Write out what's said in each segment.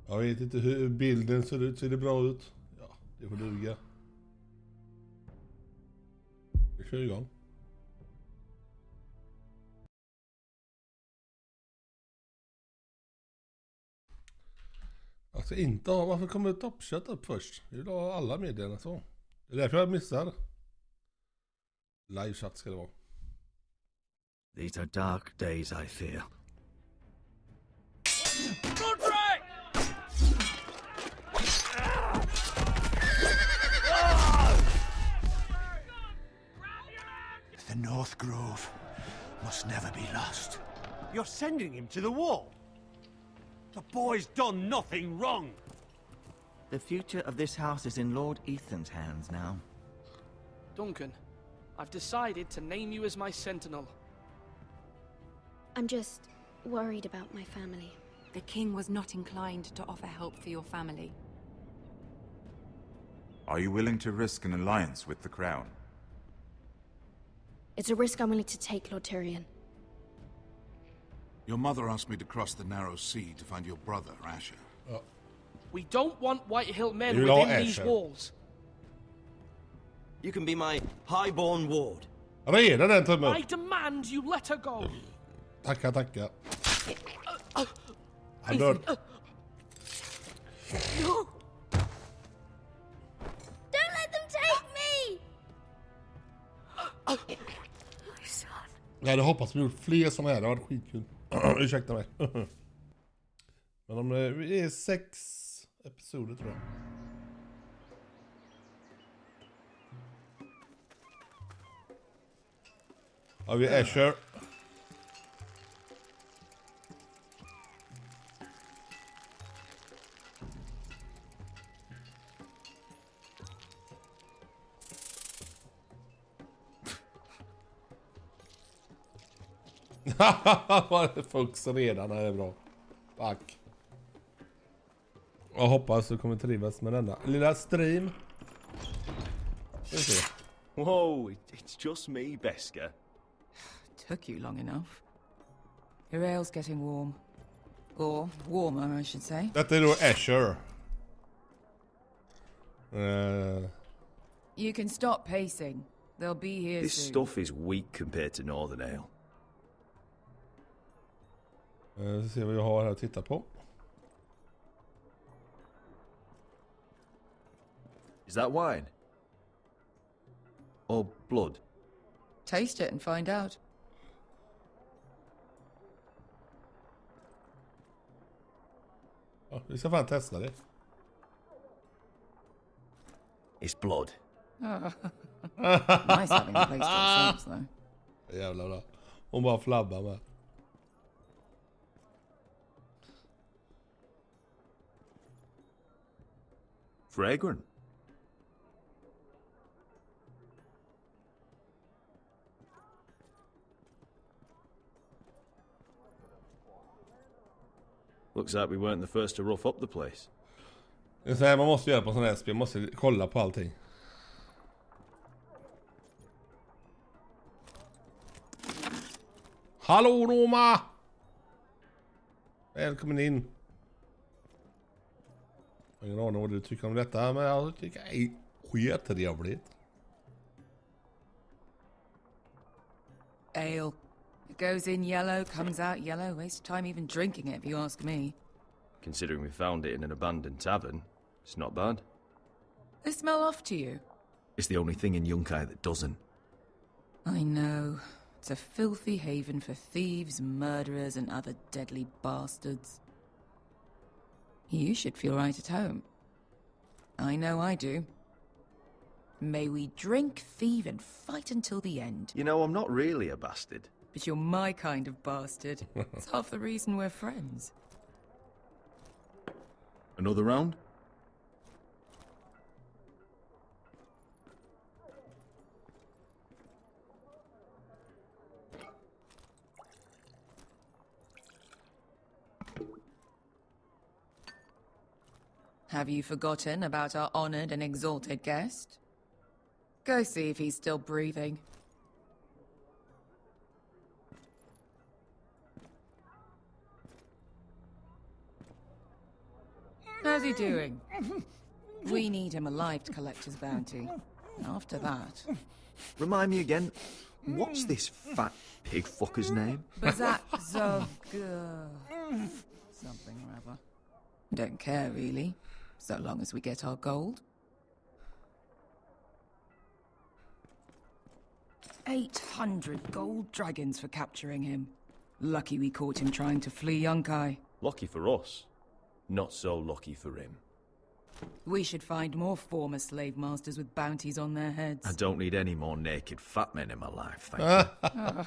Jag vet inte hur bilden ser ut. Ser det bra ut? Ja, det får duga. Vi kör igång. Alltså inte ha, varför kommer Top Shot upp först? Jag vill ha alla medierna så. Det är därför jag missar. Live chat ska det vara. These are dark days, I fear. The North Grove must never be lost. You're sending him to the wall? The boy's done nothing wrong. The future of this house is in Lord Ethan's hands now. Duncan, I've decided to name you as my sentinel. I'm just worried about my family. The king was not inclined to offer help for your family. Are you willing to risk an alliance with the crown? It's a risk I'm willing to take, Lord Tyrion. Your mother asked me to cross the narrow sea to find your brother, Asher. We don't want Whitehill men You know within these Asher. walls. You can be my highborn ward. Redan en tumme I upp. demand you let her go. Tacka, tacka. Han dör. No! Don't let them take me! My son. Jag hade hoppats vi gjort fler såna här. Det var skitkul. Ursäkta mig. Men om det är 6 episoder tror jag. Har vi Asher. Vad det folks redan är bra. Tack. Jag hoppas du kommer trivas med denna lilla stream. Whoa, it's just me, Beska. Took you long enough. Your ale's getting warm. Or warmer, I should say. Detta är då Asher. You can stop pacing. They'll be here This soon. stuff is weak compared to Northern Ale. Vi ser vad jag har här att titta på. Is that wine? Or blood? Taste it and find out. Ja, vi ska fan testa det. It's blood. Nice having a place to ourselves, though. Jävlar bra. Hon bara flabbar med. Fragrant. Looks like we weren't the first to rough up the place. Det är så här man måste göra på sån här spel. Man måste kolla på allting. Hallå Noma! Välkommen in. Jag har ingen aning vad du tycker om detta, men jag tycker det är skittrevligt. Ale. It goes in yellow, comes out yellow. Waste time even drinking it, if you ask me. Considering we found it in an abandoned tavern, it's not bad. They smell off to you. It's the only thing in Yunkai that doesn't. I know. It's a filthy haven for thieves, murderers, and other deadly bastards. You should feel right at home. I know I do. May we drink, thieve, and fight until the end. You know, I'm not really a bastard. But you're my kind of bastard. It's half the reason we're friends. Another round? Have you forgotten about our honored and exalted guest? Go see if he's still breathing. How's he doing? We need him alive to collect his bounty. After that... Remind me again, what's this fat pig fucker's name? Bazak Zog... something or other. Don't care, really. So long as we get our gold. 800 gold dragons for capturing him. Lucky we caught him trying to flee Yunkai. Lucky for us. Not so lucky for him. We should find more former slave masters with bounties on their heads. I don't need any more naked fat men in my life, thank you.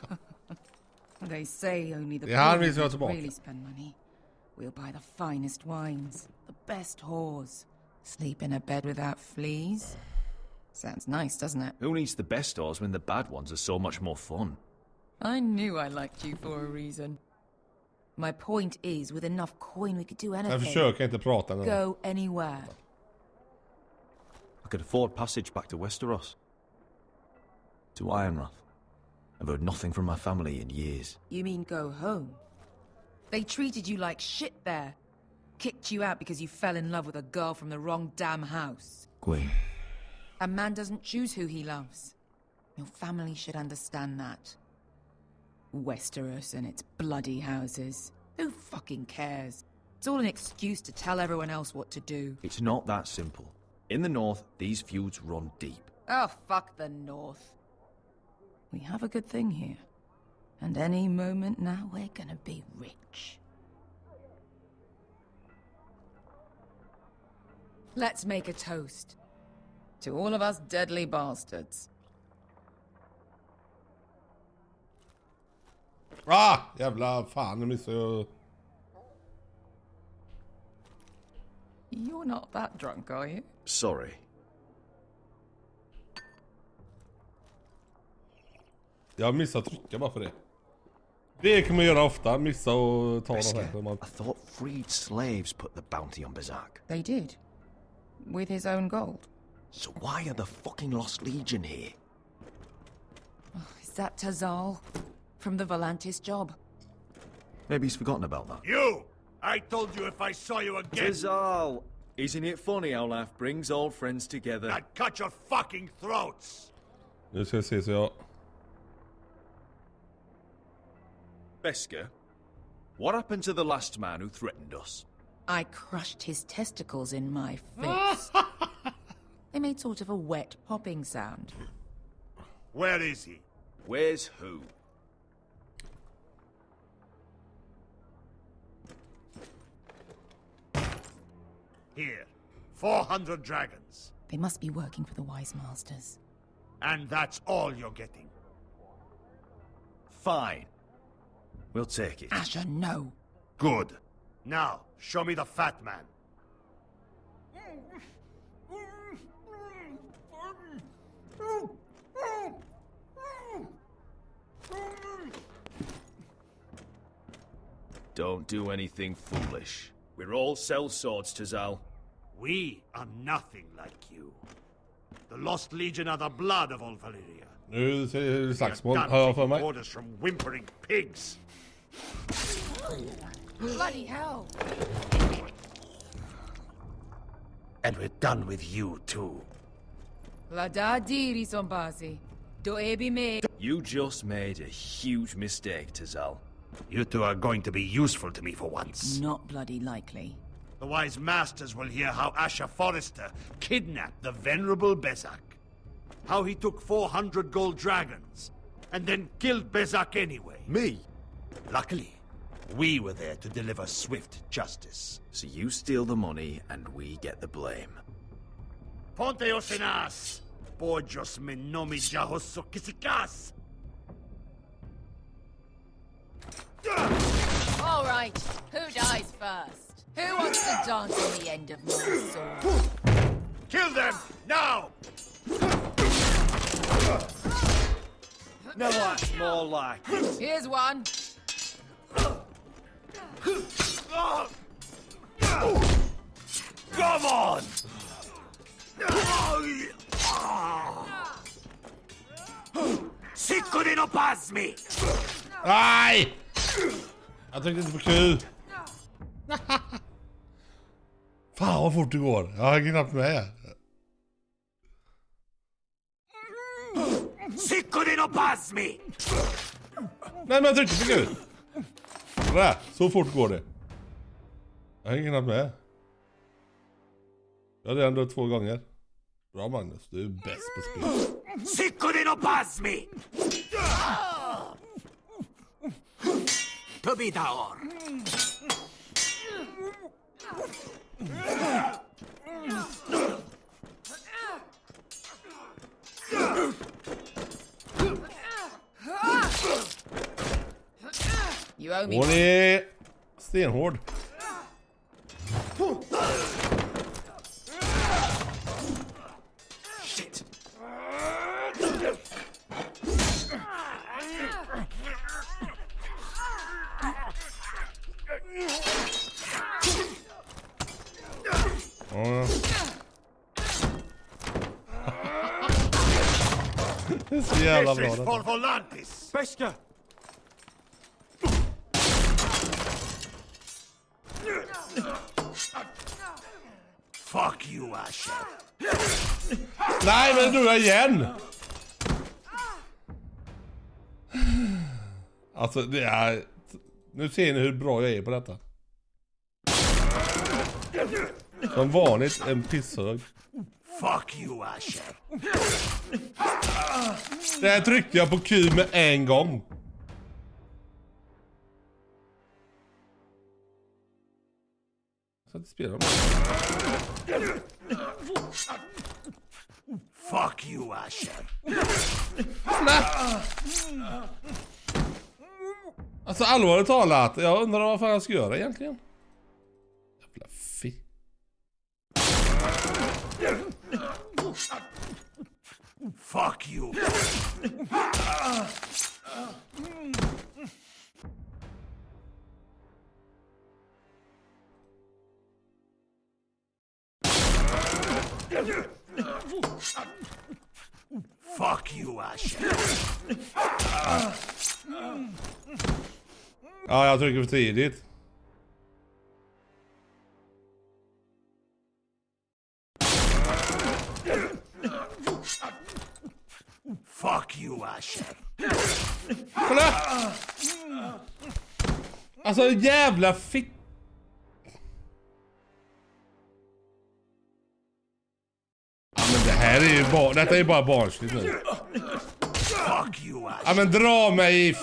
They say only the Ja, poor vi ska don't tillbaka. really spend money. We'll buy the finest wines, the best whores, sleep in a bed without fleas. Sounds nice, doesn't it? Who needs the best stores when the bad ones are so much more fun? I knew I liked you for a reason. My point is, with enough coin we could do anything. Jag försöker inte prata nu. Go anywhere. I could afford passage back to Westeros. To Ironrath. I've heard nothing from my family in years. You mean go home? They treated you like shit there. Kicked you out because you fell in love with a girl from the wrong damn house. Queen. A man doesn't choose who he loves. Your family should understand that. Westeros and its bloody houses. Who fucking cares? It's all an excuse to tell everyone else what to do. It's not that simple. In the north, these feuds run deep. Oh, fuck the North. We have a good thing here. And any moment now, we're gonna be rich. Let's make a toast. To all of us deadly bastards. Ah! Jävla fan, nu missade jag... You're not that drunk, are you? Sorry. Jag missade trycka bara för det. Det kan man göra ofta, missa och ta de här. Man... I thought freed slaves put the bounty on Bazak. They did. With his own gold. So why are the fucking Lost Legion here? Is that Tazal? From the Volantis job? Maybe he's forgotten about that. You! I told you if I saw you again, Tizal! Isn't it funny how life brings old friends together? I'd cut your fucking throats! Nu ska jag se så jag... Beska, what happened to the last man who threatened us? I crushed his testicles in my fist. They made sort of a wet popping sound. Where is he? Where's who? Here. 400 dragons. They must be working for the Wise Masters. And that's all you're getting. Fine. We'll take it. Asher, no. Good. Now, show me the fat man. Don't do anything foolish. We're all sellswords, Tazal. We are nothing like you. The Lost Legion are the blood of all Valyria. Nu ser det We slagsmål, are har jag done för taking mig. orders from whimpering pigs. Bloody hell! And we're done with you too. La da diri sombazi. Do ebi me. You just made a huge mistake, Tazal. You two are going to be useful to me for once. Not bloody likely. The Wise Masters will hear how Asher Forrester kidnapped the venerable Bezak. How he took 400 gold dragons, and then killed Bezak anyway. Me? Luckily, we were there to deliver swift justice. So you steal the money and we get the blame. Ponteos en as! Pojos me nomi jahoso kisikas! All right, who dies first? Who wants to dance on the end of my sword? Kill them, now! No, that's more like it. Here's one. Come on! pass me! Nej! Jag tryckte inte på Q. Fan vad fort det går. Jag har knappt med. Sicko pass me! Nej men jag tryckte på Q. Där, så fort går det. Jag har knappt med. Jag har redan dött 2 gånger. Bra Magnus, du är bäst på spel. Sicko pass me! Tobitaor! You owe me. Hon är stenhård. Shit! Ja. Det är så jävla bra. This is for Volantis! Beskar! Fuck you, Asher. Nej men det drog jag igen. Alltså det är... Nu ser ni hur bra jag är på detta. Som vanligt en pisshög. Fuck you, Asher. Det här tryckte jag på Q med en gång. Så att det spelar med. Fuck you, Asher. Nej. Alltså allvarligt talat, jag undrar vad fan jag ska göra egentligen. Jävla fi. Fuck you. Fuck you, Asher. Ja, jag trycker för tidigt. Fuck you, Asher. Kolla! Alltså jävla fitt. Ja men det här är ju bara, detta är ju bara barnsligt nu. Fuck you, Asher. Ja men dra mig i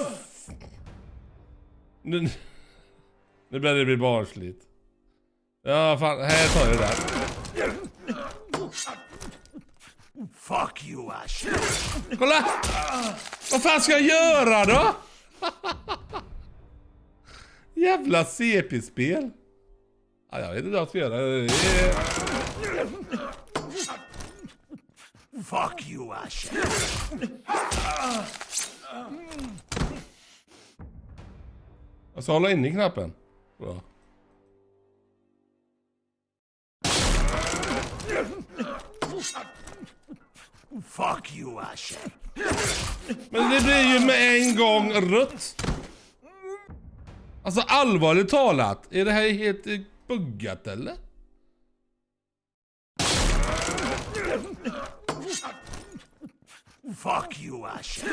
nu börjar det bli barnsligt. Ja fan, här tar jag det där. Fuck you, Asher. Kolla! Vad fan ska jag göra då? Jävla CP-spel. Ja, jag vet inte vad jag ska göra. Fuck you, Asher. Jag ska hålla inne i knappen. Bra. Fuck you, Asher. Men det blir ju med en gång rött. Alltså allvarligt talat, är det här helt buggat eller? Fuck you, Asher.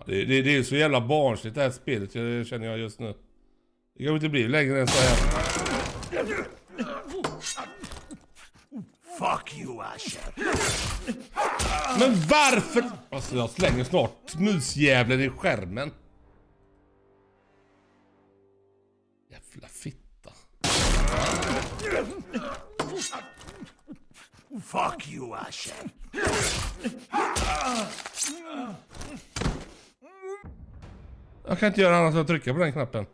Det är så jävla barnsligt det här spelet, det känner jag just nu. Det kan inte bli längre än så här. Fuck you, Asher. Men varför? Alltså jag slänger snart musjävlen i skärmen. Jävla fitta. Fuck you, Asher. Jag kan inte göra annat än att trycka på den knappen.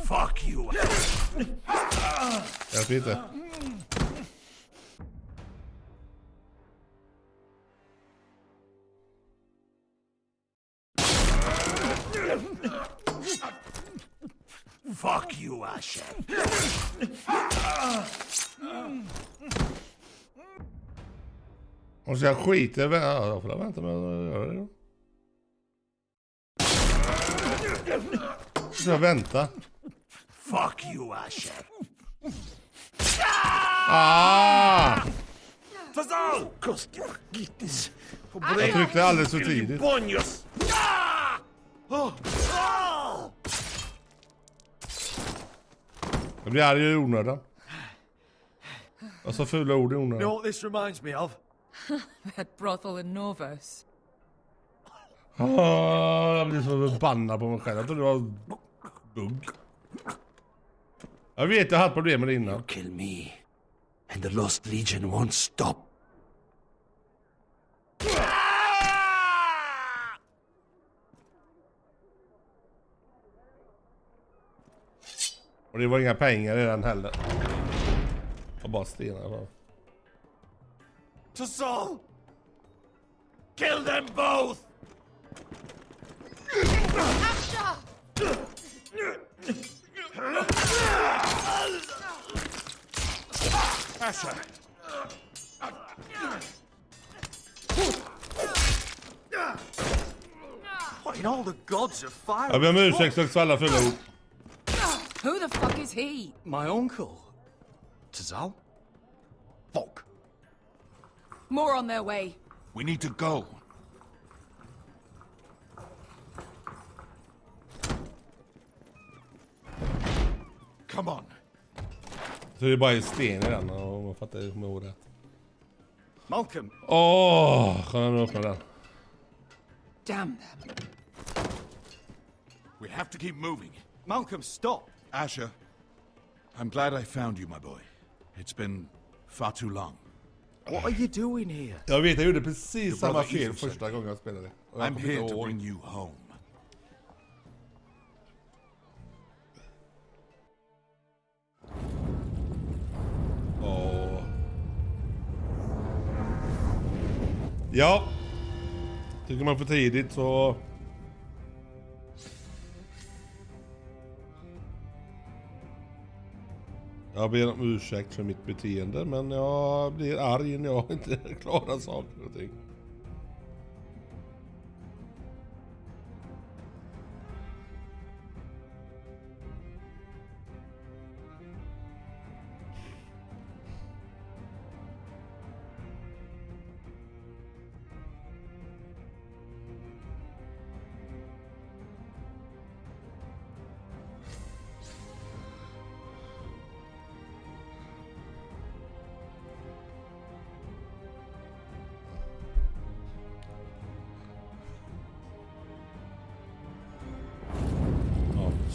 Fuck you. Jag vet inte. Fuck you, Asher. Och så jag skiter i jag får vänta med att göra det då. Så jag vänta. Fuck you, Asher. Ah! Tazal! Kosti gittis. Jag tryckte alldeles för tidigt. Bonjos. Jag blir arg i onödan. Och så fula ord i You know onödan. what this reminds me of? That brothel in Norvos. Jag blir så förbannad på mig själv. Jag trodde det var bugg. Jag vet, jag har haft problem med det innan. Kill me, and the Lost Legion won't stop. Och det var inga pengar i den heller. Och bara stenar bara. Tazal! Kill them both! Asher! What in all the gods of fire? Jag ber om ursäkt för alla fula ord. Who the fuck is he? My uncle. Tazal? Fuck. More on their way. We need to go. Come on. Så det är bara en sten i den och man fattar ju med ordet. Malcolm. Kan jag nu öppna den? Damn them. We have to keep moving. Malcolm, stop. Asher, I'm glad I found you, my boy. It's been far too long. What are you doing here? Jag vet, jag gjorde precis Your samma brother fel Ethan said första gången jag spelade. Och jag I'm kommer here inte to ihåg. bring you home. Ja. Tycker man för tidigt så... Jag ber om ursäkt för mitt beteende, men jag blir arg när jag inte klarar saker och ting.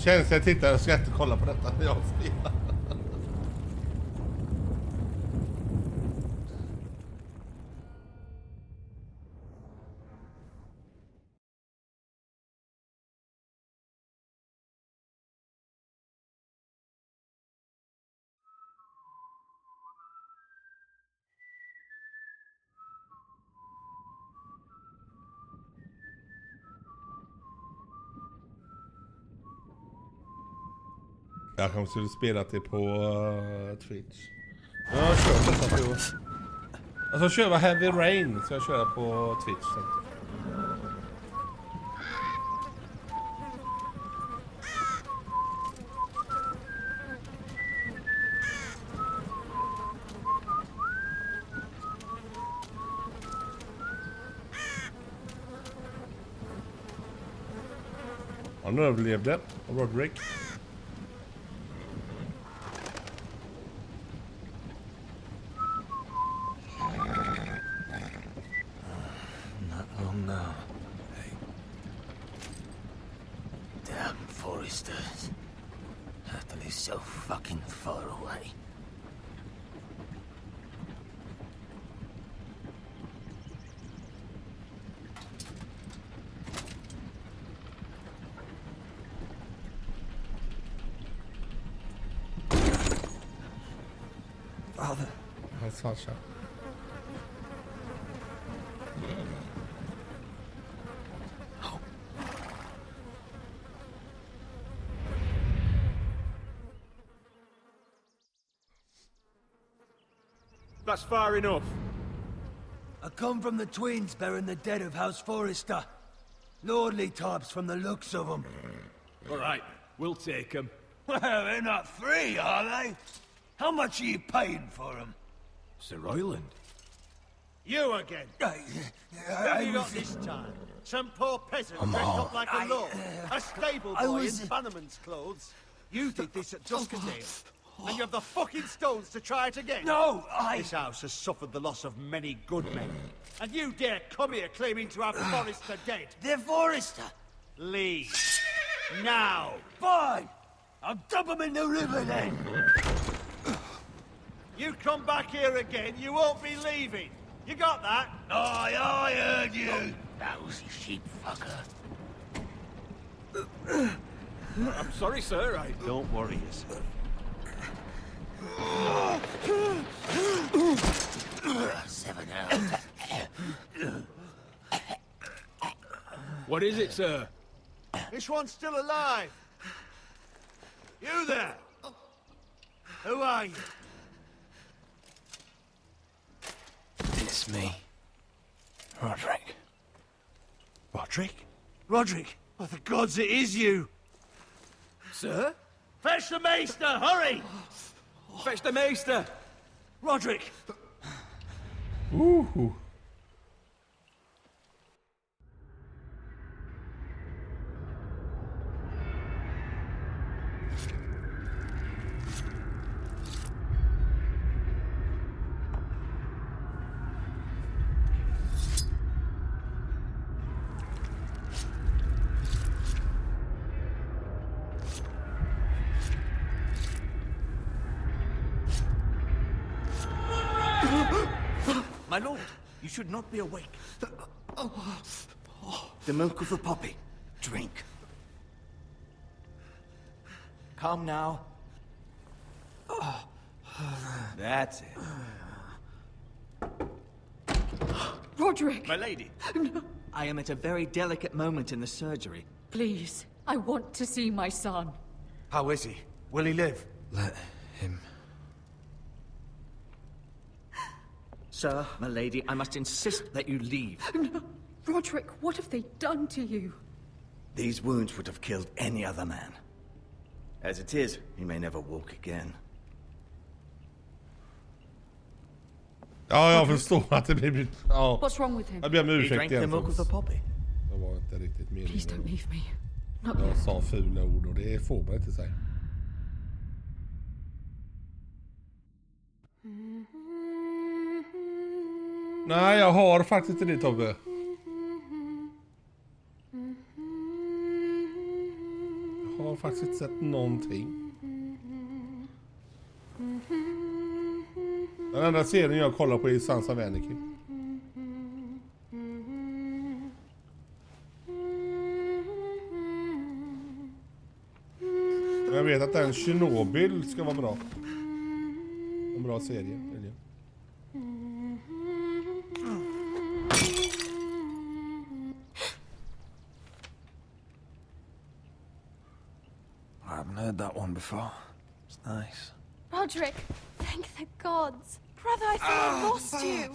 Känsliga tittare ska inte kolla på detta när jag spelar. Jag kanske skulle spela det på Twitch. Jag kör detta på... Alltså köra Heavy Rain ska jag köra på Twitch. Han överlevde. Roderick. Foresters. That is so fucking far away. Father. Hans farsa. That's far enough. I come from the twins bearing the dead of House Forrester. Lordly types from the looks of them. All right, we'll take them. Well, they're not free, are they? How much are you paying for them? Sir Royland. You again. What have you got this time? Some poor peasant dressed up like a lord. A stable boy in Bannerman's clothes. You did this at Duskendale. And you have the fucking stones to try it again? No, This house has suffered the loss of many good men. And you dare come here claiming to have Forrester dead? They're Forrester. Leave. Now. Fine. I'll dump them in the river then. You come back here again, you won't be leaving. You got that? Aye, I heard you. Lousy sheep fucker. I'm sorry, sir. Don't worry yourself. Seven out. What is it, sir? This one's still alive. You there? Who are you? It's me. Roderick. Roderick? Roderick? Oh, the gods, it is you! Sir? Fetch the maester, hurry! Fetch the maester! Roderick! Ooh. My lord, you should not be awake. The milk of the poppy. Drink. Calm now. That's it. Roderick! My lady. I am at a very delicate moment in the surgery. Please, I want to see my son. How is he? Will he live? Let him. Sir, my lady, I must insist that you leave. No. Roderick, what have they done to you? These wounds would have killed any other man. As it is, he may never walk again. Ja, jag förstår att det blir... Ja. What's wrong with him? Jag ber om He ursäkt drank the igen. milk of the poppy. Det var inte riktigt Please don't meningen. leave me. Not Jag yet. sa fula ord och det får man inte säga. Nej, jag har faktiskt inte det, Tobbe. Jag har faktiskt inte sett någonting. Den enda serien jag kollar på är Sons of Anarchy. Men jag vet att den Chernobyl ska vara bra. En bra serie. I haven't heard that one before. It's nice. Roderick, thank the gods. Brother, I thought I lost you.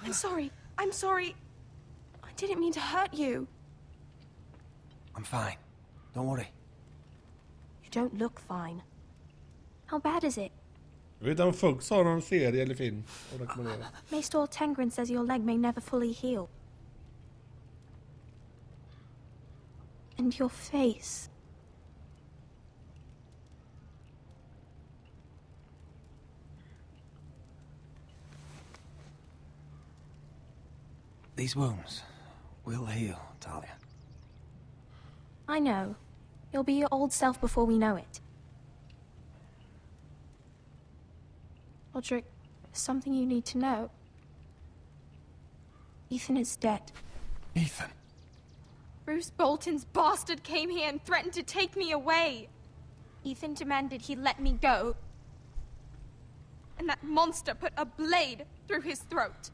I'm sorry. I'm sorry. I didn't mean to hurt you. I'm fine. Don't worry. You don't look fine. How bad is it? Jag vet inte om Fox har någon serie eller film att rekommendera. Maester Tengrin says your leg may never fully heal. And your face. These wounds will heal, Talia. I know. You'll be your old self before we know it. Roderick, there's something you need to know. Ethan is dead. Ethan? Bruce Bolton's bastard came here and threatened to take me away. Ethan demanded he let me go. And that monster put a blade through his throat.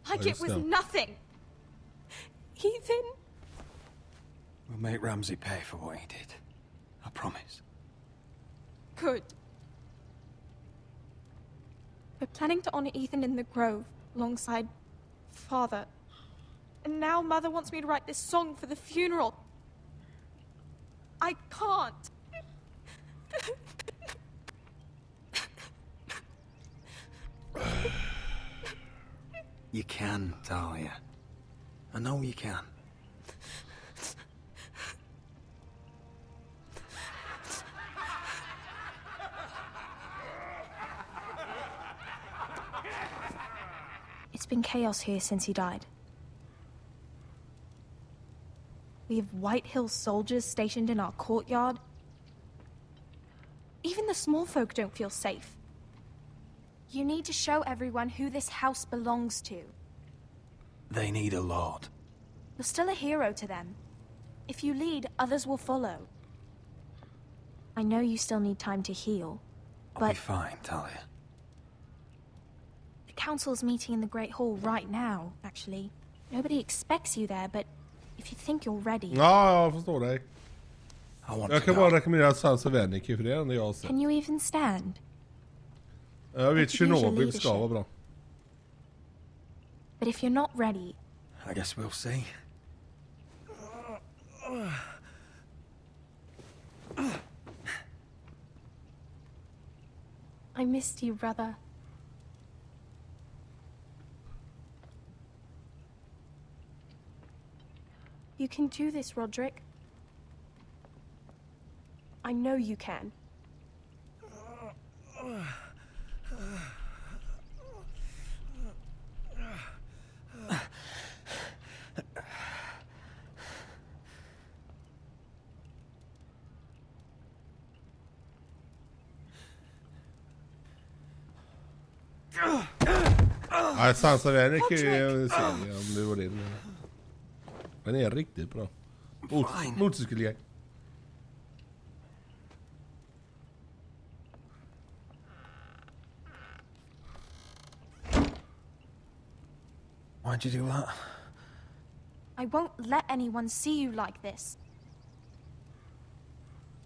Like it was nothing. Ethan... We'll make Ramsay pay for what he did. I promise. Good. planning to honor Ethan in the grove alongside Father. And now Mother wants me to write this song for the funeral. I can't. You can, Talia. I know you can. It's been chaos here since he died. We have White Hill soldiers stationed in our courtyard. Even the small folk don't feel safe. You need to show everyone who this house belongs to. They need a lord. You're still a hero to them. If you lead, others will follow. I know you still need time to heal, I'll be but fine, Talia. the council's meeting in the Great Hall right now, actually. Nobody expects you there, but if you think you're ready... Ja, jag förstår dig. Jag kan go. bara rekommendera Sansa Vänniky, för det är det enda jag har sett. Can you even stand? Jag vet, I could use your Chernobyl ska vara bra. But if you're not ready, I guess we'll see. I missed you, brother. You can do this, Roderick. I know you can. Ja, Sansa Vänniky är en serie, om det var det. Den är riktigt bra. Motorcykelgäng. Why'd you do that? I won't let anyone see you like this.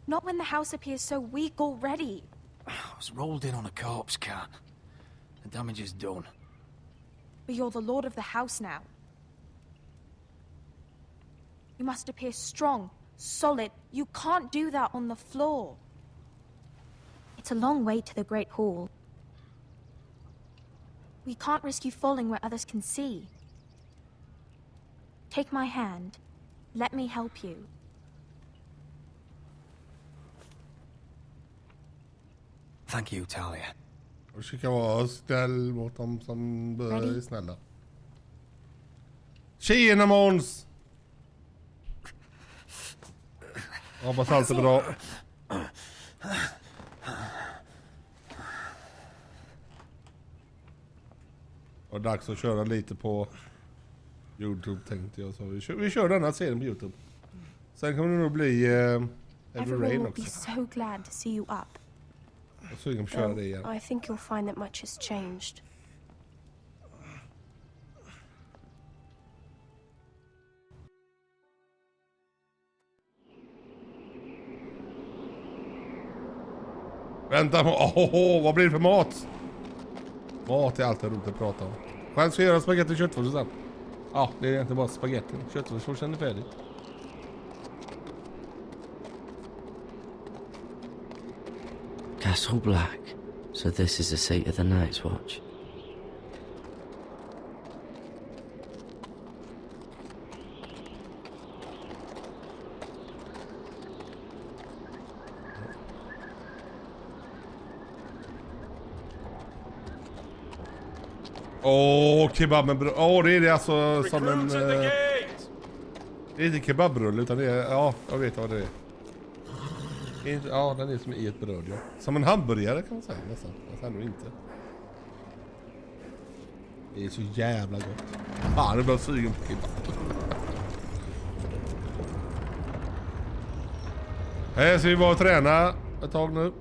Not when the house appears so weak already. I was rolled in on a corpse cart. The damage is done. But you're the lord of the house now. You must appear strong, solid. You can't do that on the floor. It's a long way to the Great Hall. We can't risk you falling where others can see. Take my hand. Let me help you. Thank you, Talia. Och försöka vara snäll mot dem som är snälla. Tjena Måns! Hoppas allt är bra. Och dags att köra lite på YouTube tänkte jag. Så vi kör denna serien på YouTube. Sen kommer det nog bli Heavy Everyone Rain will också. be so glad to see you up. Jag sugen på att köra det igen. I think you'll find that much has changed. Vänta, vad blir det för mat? Mat är alltid roligt att prata om. Själv ska jag göra spagetti och köttfärs sen. Ja, det är inte bara spagetti. Köttfärsen är färdig. Castle Black. So this is the seat of the Night's Watch. Kebab med bröd. Det är det alltså som en... det är inte kebabrulle utan det är... Ja, jag vet vad det är. Ja, den är som i ett bröd, ja. Som en hamburgare kan man säga nästan. Fast ändå inte. Det är så jävla gott. Fan, det blir sugen på kebab. Så vi bara träna ett tag nu.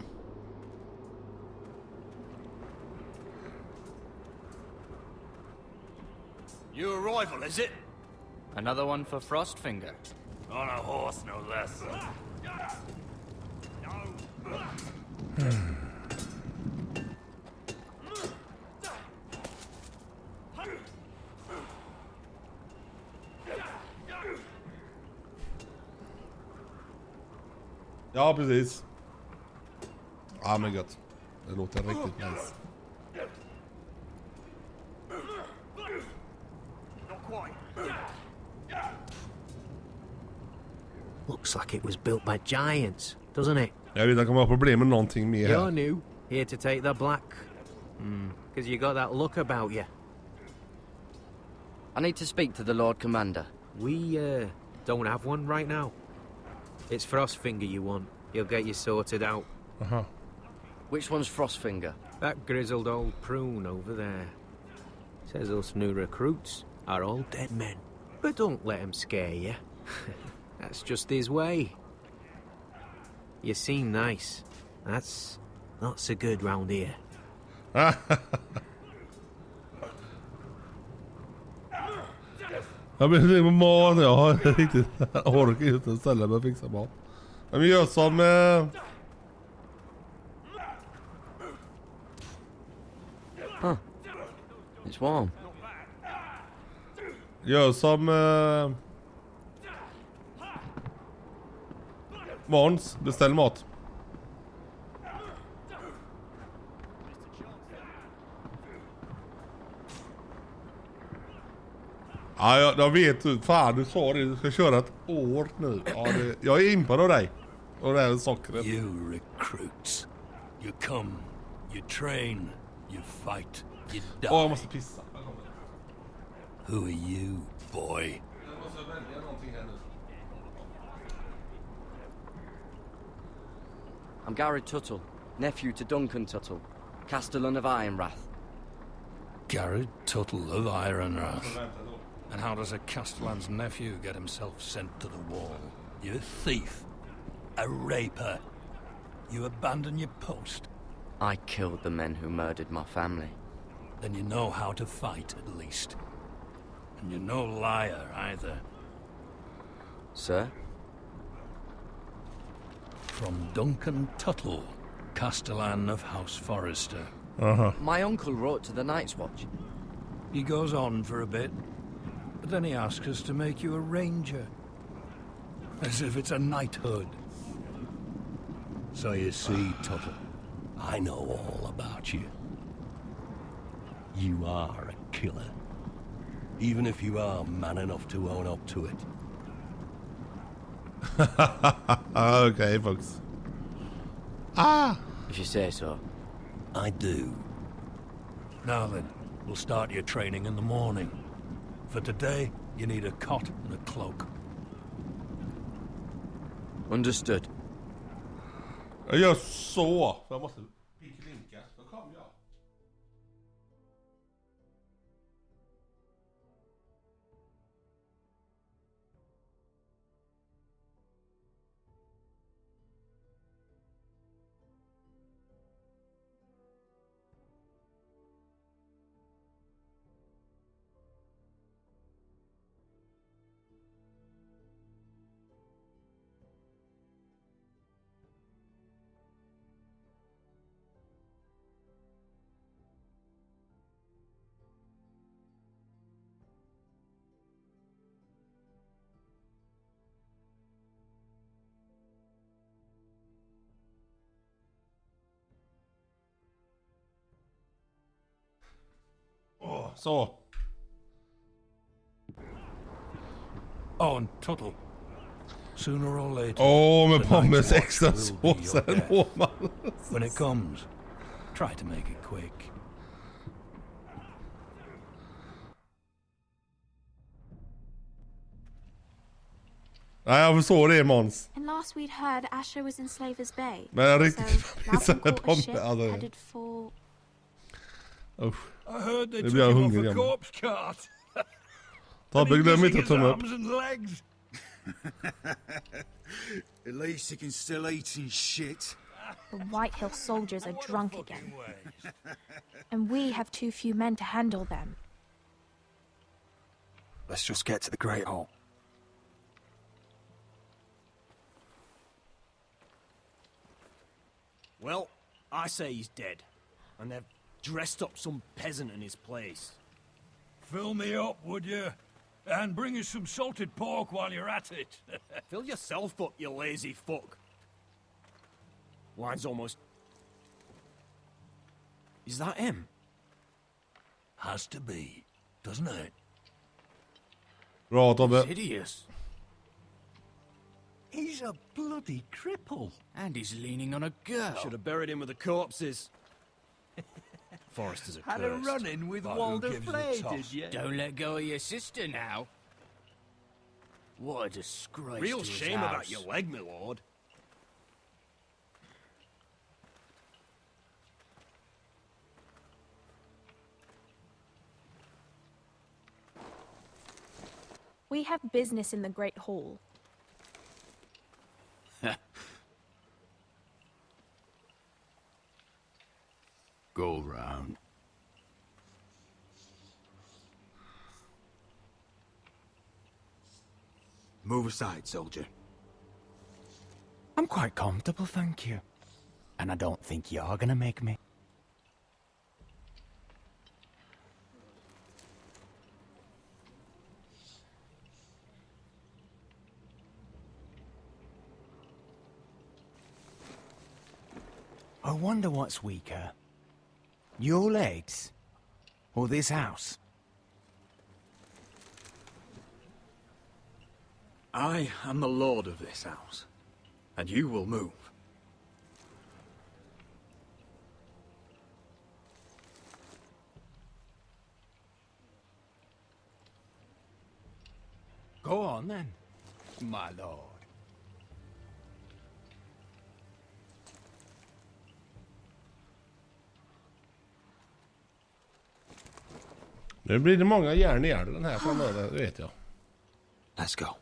New arrival, is it? Another one for Frostfinger. On a horse, no less. Ja, precis. Ja, men gött. Det låter riktigt nice. Looks like it was built by giants, doesn't it? Jag vet att det kommer ha problem med någonting mer You're här. new, here to take the black. Because you got that look about you. I need to speak to the Lord Commander. We, don't have one right now. It's Frostfinger you want. He'll get you sorted out. Uh-huh. Which one's Frostfinger? That grizzled old prune over there. Says us new recruits are all dead men. But don't let him scare you. That's just his way. You seem nice. That's not so good round here. Jag blir med mat. Jag har riktigt orkar inte ställa mig och fixa mat. Men vi gör som... Huh. It's warm. Gör som... Måns, beställ mat. Ja, jag vet du. Fan, du sa det. Du ska köra ett år nu. Ja, jag är impad av dig. Och det här sockret. You recruits. You come, you train, you fight, you die. Åh, jag måste pissa. Who are you, boy? Jag måste välja någonting här nu. I'm Gary Tuttle, nephew to Duncan Tuttle, Castellan of Ironrath. Gary Tuttle of Ironrath. And how does a Castellan's nephew get himself sent to the wall? You a thief. A raper. You abandon your post. I killed the men who murdered my family. Then you know how to fight, at least. And you're no liar, either. Sir? From Duncan Tuttle, Castellan of House Forrester. My uncle wrote to the Night's Watch. He goes on for a bit, but then he asks us to make you a ranger. As if it's a knighthood. So you see, Tuttle, I know all about you. You are a killer. Even if you are man enough to own up to it. Okay, folks. Ah! If you say so. I do. Now then, we'll start your training in the morning. For today, you need a cot and a cloak. Understood. Jag gör så. Jag måste picklinka. Då kommer jag. Så. Oh, and Tuttle. Sooner or later. Med the pommes Night's extra Watch will be sås your än death. Åman. When it comes, try to make it quick. Nej, jag förstår det, Måns. And last we'd heard Asher was in Slaver's Bay. Men jag riktigt Malcolm pissade caught a pommes. ship Alltså. headed for... Usch. I heard they Nu took blir jag him off hungrig a igen. corpse cart. Tobbe, glöm inte att tumma upp. Arms and legs. At least he can still eat and shit. The White Hill soldiers are drunk again. And we have too few men to handle them. Let's just get to the Great Hall. Well, I say he's dead. And they've dressed up some peasant in his place. Fill me up, would you? And bring us some salted pork while you're at it. Fill yourself up, you lazy fuck. Wine's almost... Is that him? Has to be, doesn't it? Bra Tobbe. Hideous. He's a bloody cripple. And he's leaning on a girl. Should have buried him with the corpses. Foresters are Had a cursed. run-in with But who Walder gives a Flay, toss? did you? Don't let go of your sister now. What a disgrace. Real to his shame house. about your leg, my lord. We have business in the Great Hall. Go round. Move aside, soldier. I'm quite comfortable, thank you. And I don't think you're gonna make me. I wonder what's weaker. Your legs? Or this house? I am the lord of this house, and you will move. Go on then, my lord. Nu blir det många järn i den här framöver, det vet jag. Let's go.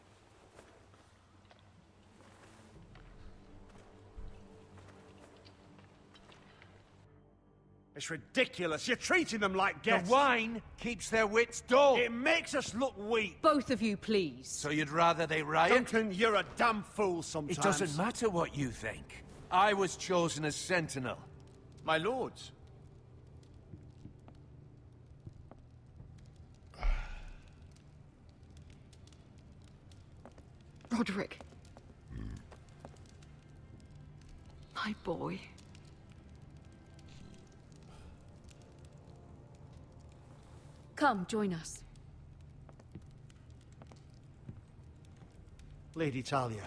It's ridiculous. You're treating them like guests. The wine keeps their wits dull. It makes us look weak. Both of you, please. So you'd rather they riot? Duncan, you're a damn fool sometimes. It doesn't matter what you think. I was chosen as sentinel. My lords. Roderick. My boy. Come, join us. Lady Talia,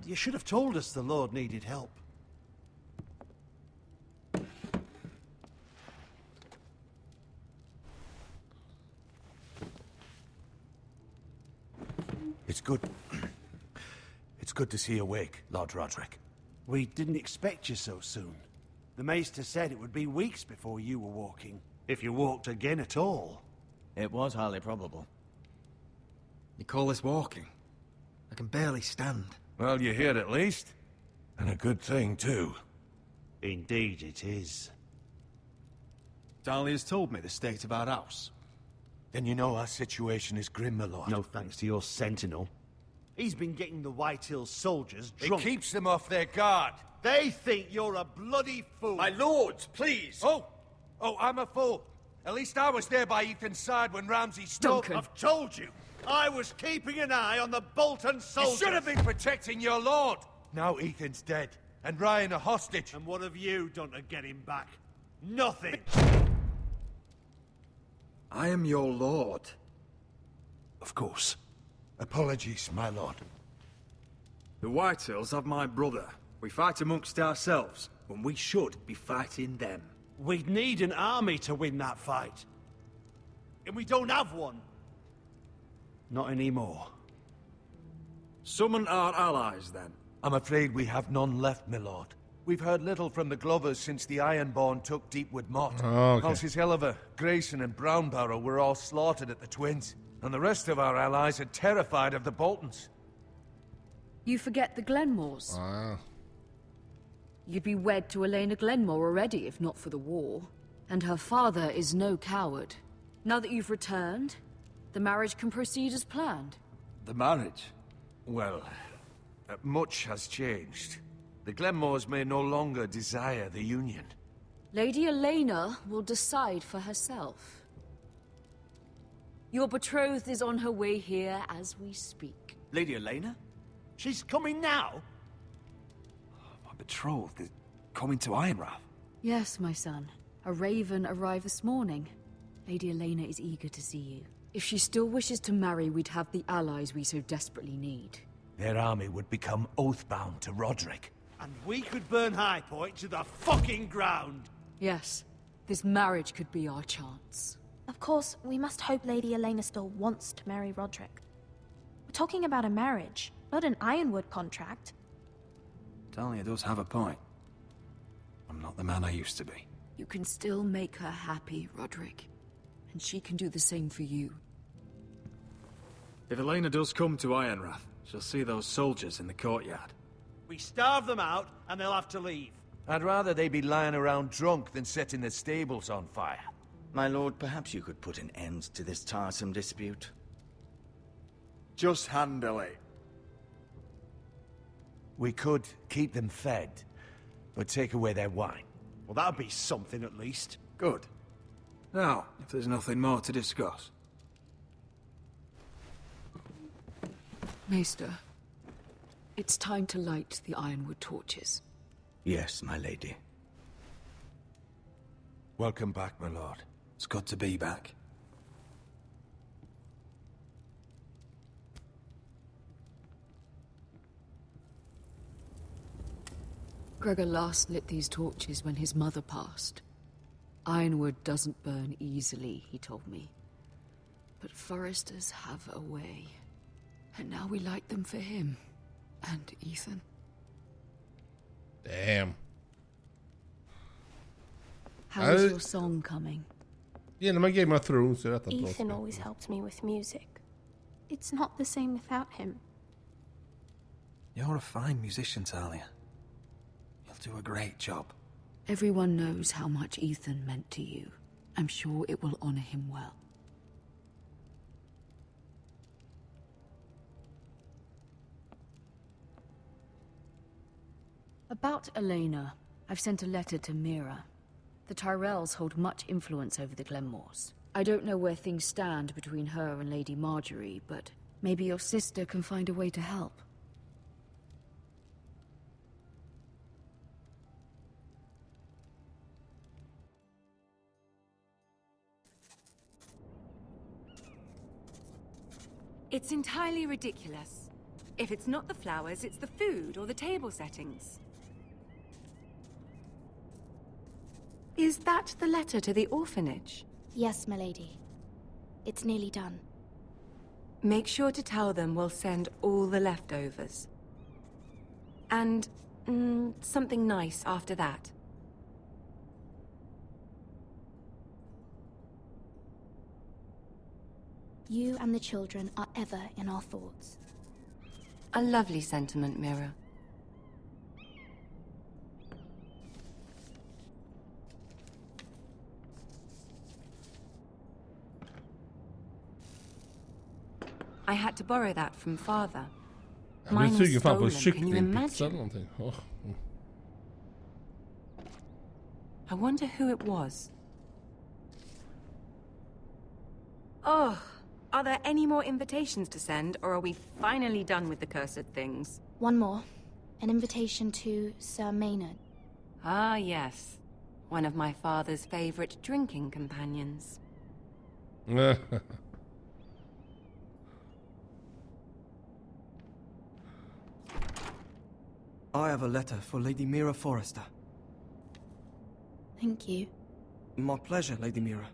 you should have told us the Lord needed help. It's good. It's good to see you awake, Lord Roderick. We didn't expect you so soon. The Maester said it would be weeks before you were walking, if you walked again at all. It was highly probable. You call this walking? I can barely stand. Well, you're here at least. And a good thing, too. Indeed it is. Dahlia's told me the state of our house. Then you know our situation is grim, my lord. No thanks to your sentinel. He's been getting the White Hills soldiers drunk. It keeps them off their guard. They think you're a bloody fool. My lords, please! Oh, I'm a fool. At least I was there by Ethan's side when Ramsay stole... Duncan. I've told you. I was keeping an eye on the Bolton soldiers. You should have been protecting your lord. Now Ethan's dead, and Ryan a hostage. And what have you done to get him back? Nothing. I am your lord. Of course. Apologies, my lord. The Whitehills have my brother. We fight amongst ourselves, when we should be fighting them. We'd need an army to win that fight. And we don't have one. Not anymore. Summon our allies, then. I'm afraid we have none left, my lord. We've heard little from the Glovers since the Ironborn took Deepwood Motte. Oh, okay. Halsey's Helliver, Grayson and Brownbarrow were all slaughtered at the Twins. And the rest of our allies are terrified of the Boltons. You forget the Glenmores. Wow. You'd be wed to Elena Glenmore already if not for the war. And her father is no coward. Now that you've returned, the marriage can proceed as planned. The marriage? Well, much has changed. The Glenmores may no longer desire the union. Lady Elena will decide for herself. Your betrothed is on her way here as we speak. Lady Elena? She's coming now? My betrothed is coming to Ironrath? Yes, my son. A raven arrived this morning. Lady Elena is eager to see you. If she still wishes to marry, we'd have the allies we so desperately need. Their army would become oathbound to Roderick. And we could burn High Point to the fucking ground. Yes, this marriage could be our chance. Of course, we must hope Lady Elena still wants to marry Roderick. We're talking about a marriage, not an Ironwood contract. Talia does have a point. I'm not the man I used to be. You can still make her happy, Roderick. And she can do the same for you. If Elena does come to Ironrath, she'll see those soldiers in the courtyard. We starve them out, and they'll have to leave. I'd rather they be lying around drunk than setting the stables on fire. My lord, perhaps you could put an end to this tiresome dispute. Just handily. We could keep them fed, but take away their wine. Well, that'd be something at least. Good. Now, if there's nothing more to discuss. Maester, it's time to light the Ironwood torches. Yes, my lady. Welcome back, my lord. It's good to be back. Gregor last lit these torches when his mother passed. Ironwood doesn't burn easily, he told me. But foresters have a way. And now we light them for him. And Ethan. Damn. How's your song coming? Genom a Game of Thrones är detta bra. Ethan always helps me with music. It's not the same without him. You're a fine musician, Talia. You'll do a great job. Everyone knows how much Ethan meant to you. I'm sure it will honor him well. About Elena, I've sent a letter to Mira. The Tyrells hold much influence over the Glenmores. I don't know where things stand between her and Lady Marjorie, but maybe your sister can find a way to help. It's entirely ridiculous. If it's not the flowers, it's the food or the table settings. Is that the letter to the orphanage? Yes, my lady. It's nearly done. Make sure to tell them we'll send all the leftovers. And something nice after that. You and the children are ever in our thoughts. A lovely sentiment, Mira. I had to borrow that from father. Jag blir sugen fan på Can you kycklingpizza eller imagine? någonting. Oh. I wonder who it was. Oh, are there any more invitations to send, or are we finally done with the cursed things? One more. An invitation to Sir Maynard. Ah, yes. One of my father's favorite drinking companions. I have a letter for Lady Mira Forrester. Thank you. My pleasure, Lady Mira.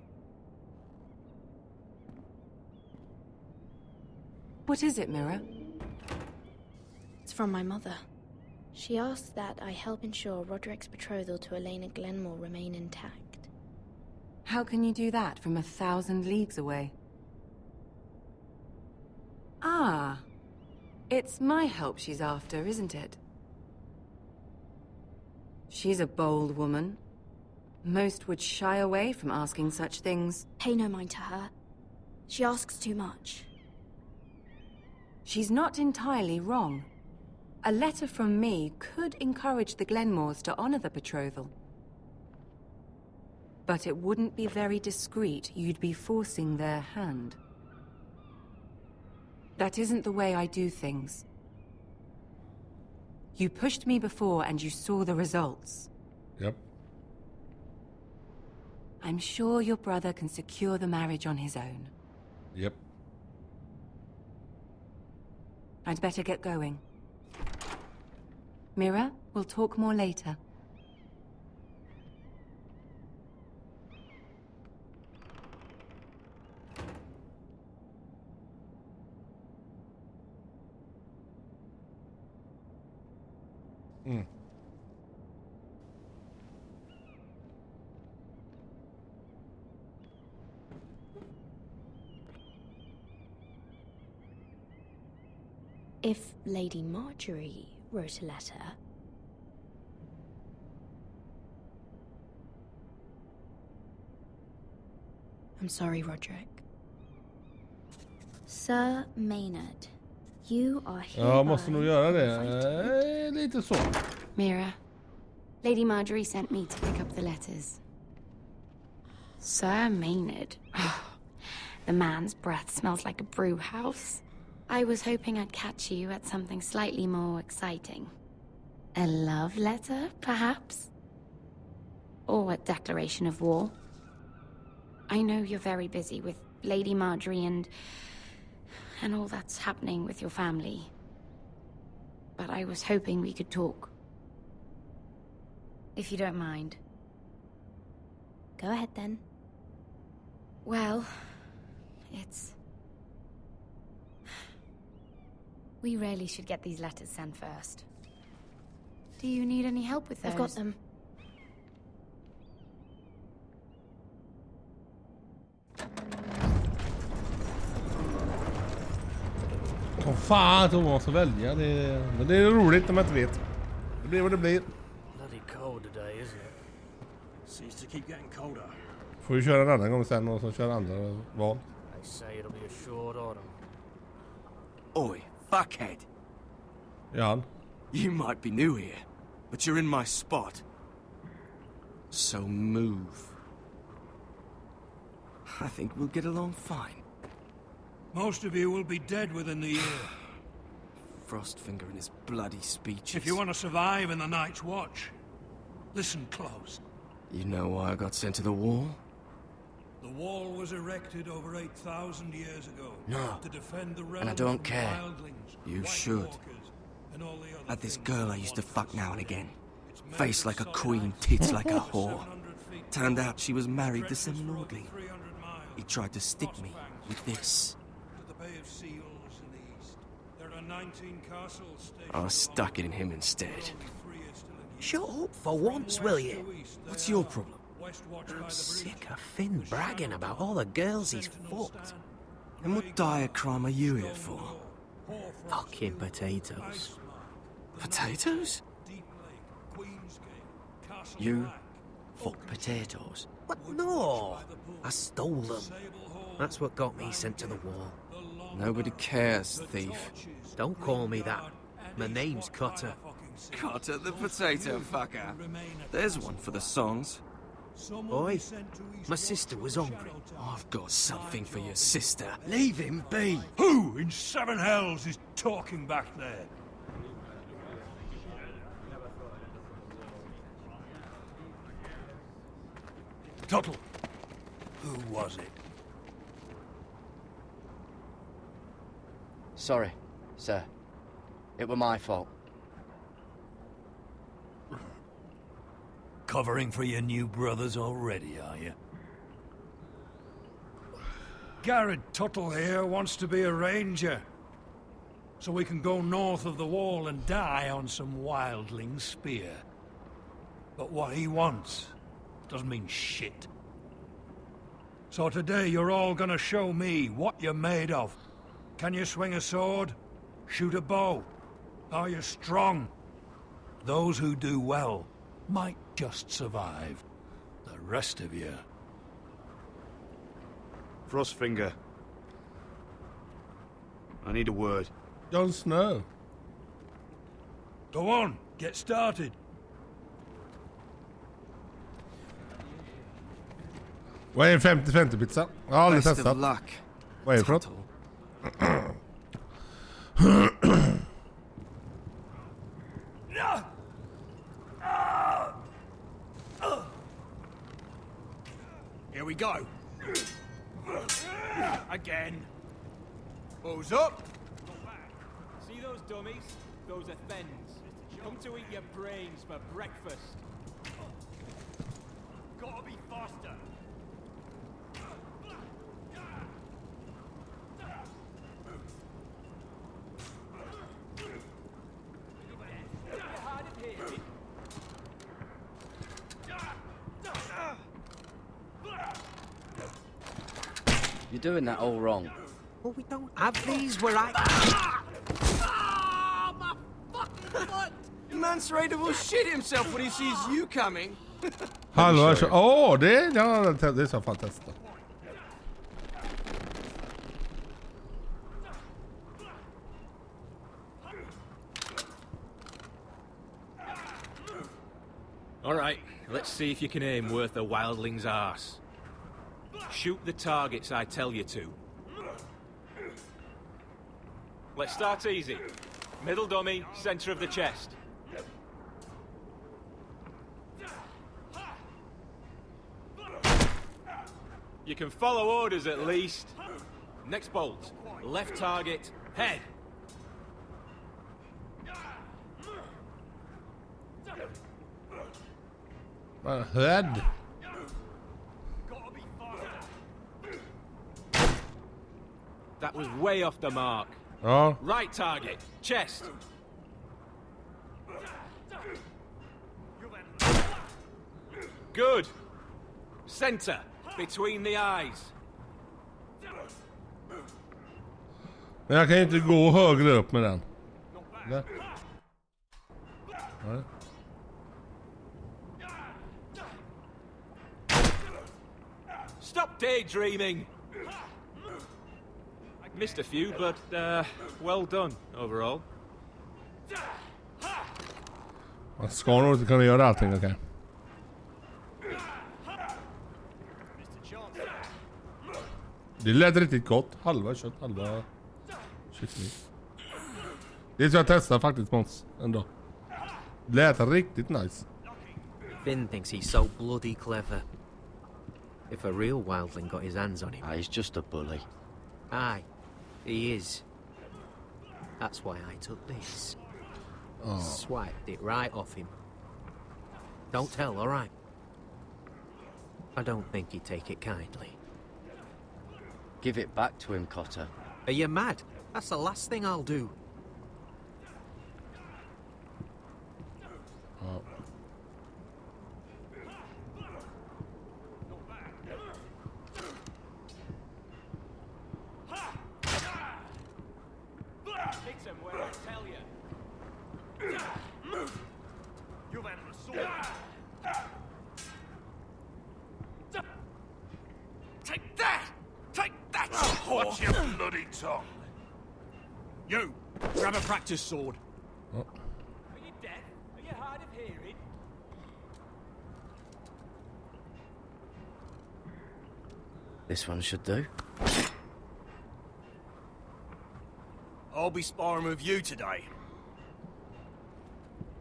What is it, Mira? It's from my mother. She asks that I help ensure Roderick's betrothal to Elena Glenmore remain intact. How can you do that from 1,000 leagues away? Ah. It's my help she's after, isn't it? She's a bold woman. Most would shy away from asking such things. Pay no mind to her. She asks too much. She's not entirely wrong. A letter from me could encourage the Glenmores to honor the betrothal. But it wouldn't be very discreet. You'd be forcing their hand. That isn't the way I do things. You pushed me before and you saw the results. Yep. I'm sure your brother can secure the marriage on his own. Yep. I'd better get going. Mira, we'll talk more later. Mm. If Lady Marjorie wrote a letter... I'm sorry, Roderick. Sir Maynard, you are here. Ja, måste nog göra det. Lite så. Mira, Lady Marjorie sent me to pick up the letters. Sir Maynard. The man's breath smells like a brew house. I was hoping I'd catch you at something slightly more exciting. A love letter, perhaps? Or a declaration of war? I know you're very busy with Lady Marjorie and all that's happening with your family. But I was hoping we could talk. If you don't mind. Go ahead, then. Well, it's... We really should get these letters sent first. Do you need any help with those? I've got them. Åh fan, de måste välja. Men det är roligt när man inte vet. Det blir vad det blir. Bloody cold today, isn't it? Seems to keep getting colder. Får vi köra en annan gång sen och så köra andra val. They say it'll be a short autumn. Oi, fuckhead. Jan. You might be new here, but you're in my spot. So move. I think we'll get along fine. Most of you will be dead within the year. Frostfinger and his bloody speeches. If you want to survive in the Night's Watch, listen close. You know why I got sent to the wall? The wall was erected over 8,000 years ago. No, to defend the realm and I don't from care. wildlings, You White should. Walkers, and all the other Had this things girl I used to fuck now and again. Face like a queen, tits like a whore. Turned out she was married to some lordling. He tried to stick me with this. to the Bay of Seals in the east. There are 19 castles I stuck it in him instead. Shut up for once, will you? What's your problem? I'm sick of Finn bragging about all the girls he's fucked. And what dire crime are you here for? Fucking potatoes. Potatoes? You fuck potatoes? What? No! I stole them. That's what got me sent to the wall. Nobody cares, thief. Don't call me that. My name's Cutter. Cutter the potato fucker. There's one for the songs. Boy, my sister was hungry. I've got something for your sister. Leave him be. Who in seven hells is talking back there? Tuttle, who was it? Sorry, sir. It were my fault. Covering for your new brothers already, are you? Garrett Tuttle here wants to be a ranger. So we can go north of the wall and die on some wildling spear. But what he wants doesn't mean shit. So today you're all gonna show me what you're made of. Can you swing a sword? Shoot a bow? Are you strong? Those who do well might just survive. The rest of you... Frostfinger. I need a word. Jon Snow. Go on, get started. Vad är en 50-50 pizza? Jag har aldrig Best testat. of luck. Vad är det för något? Here we go. Again. Balls up. See those dummies? Those are faens. Come to eat your brains for breakfast. Gotta be faster. You're doing that all wrong. Well, we don't have these where I... My fucking foot! Mans Raider will shit himself when he sees you coming. Hallå, det är så fantastiskt. All right, let's see if you can aim worth a wildling's arse. Shoot the targets I tell you to. Let's start easy. Middle dummy, center of the chest. You can follow orders at least. Next bolt. Left target, head. Head. That was way off the mark. Ja. Right target, chest. Good. Center, between the eyes. Men jag kan inte gå högre upp med den. Där. Nej. Stop daydreaming. Missed a few, but well done overall. Man ska nog inte kunna göra allting, okej. Det lät riktigt gott. Halva kött, halva kyckling. Det ska jag testa faktiskt, Måns, ändå. Det lät riktigt nice. Finn thinks he's so bloody clever. If a real wildling got his hands on him... he's just a bully. Aye, he is. That's why I took this. Oh. Swiped it right off him. Don't tell, all right? I don't think he'd take it kindly. Give it back to him, Cotter. Are you mad? That's the last thing I'll do. Oh. Hit him where I tell you. You've had an assault. Take that! Take that, you whore! Watch your bloody tongue! You! Grab a practice sword. Oh. Are you deaf? Are you hard of hearing? This one should do. I'll be sparring with you today.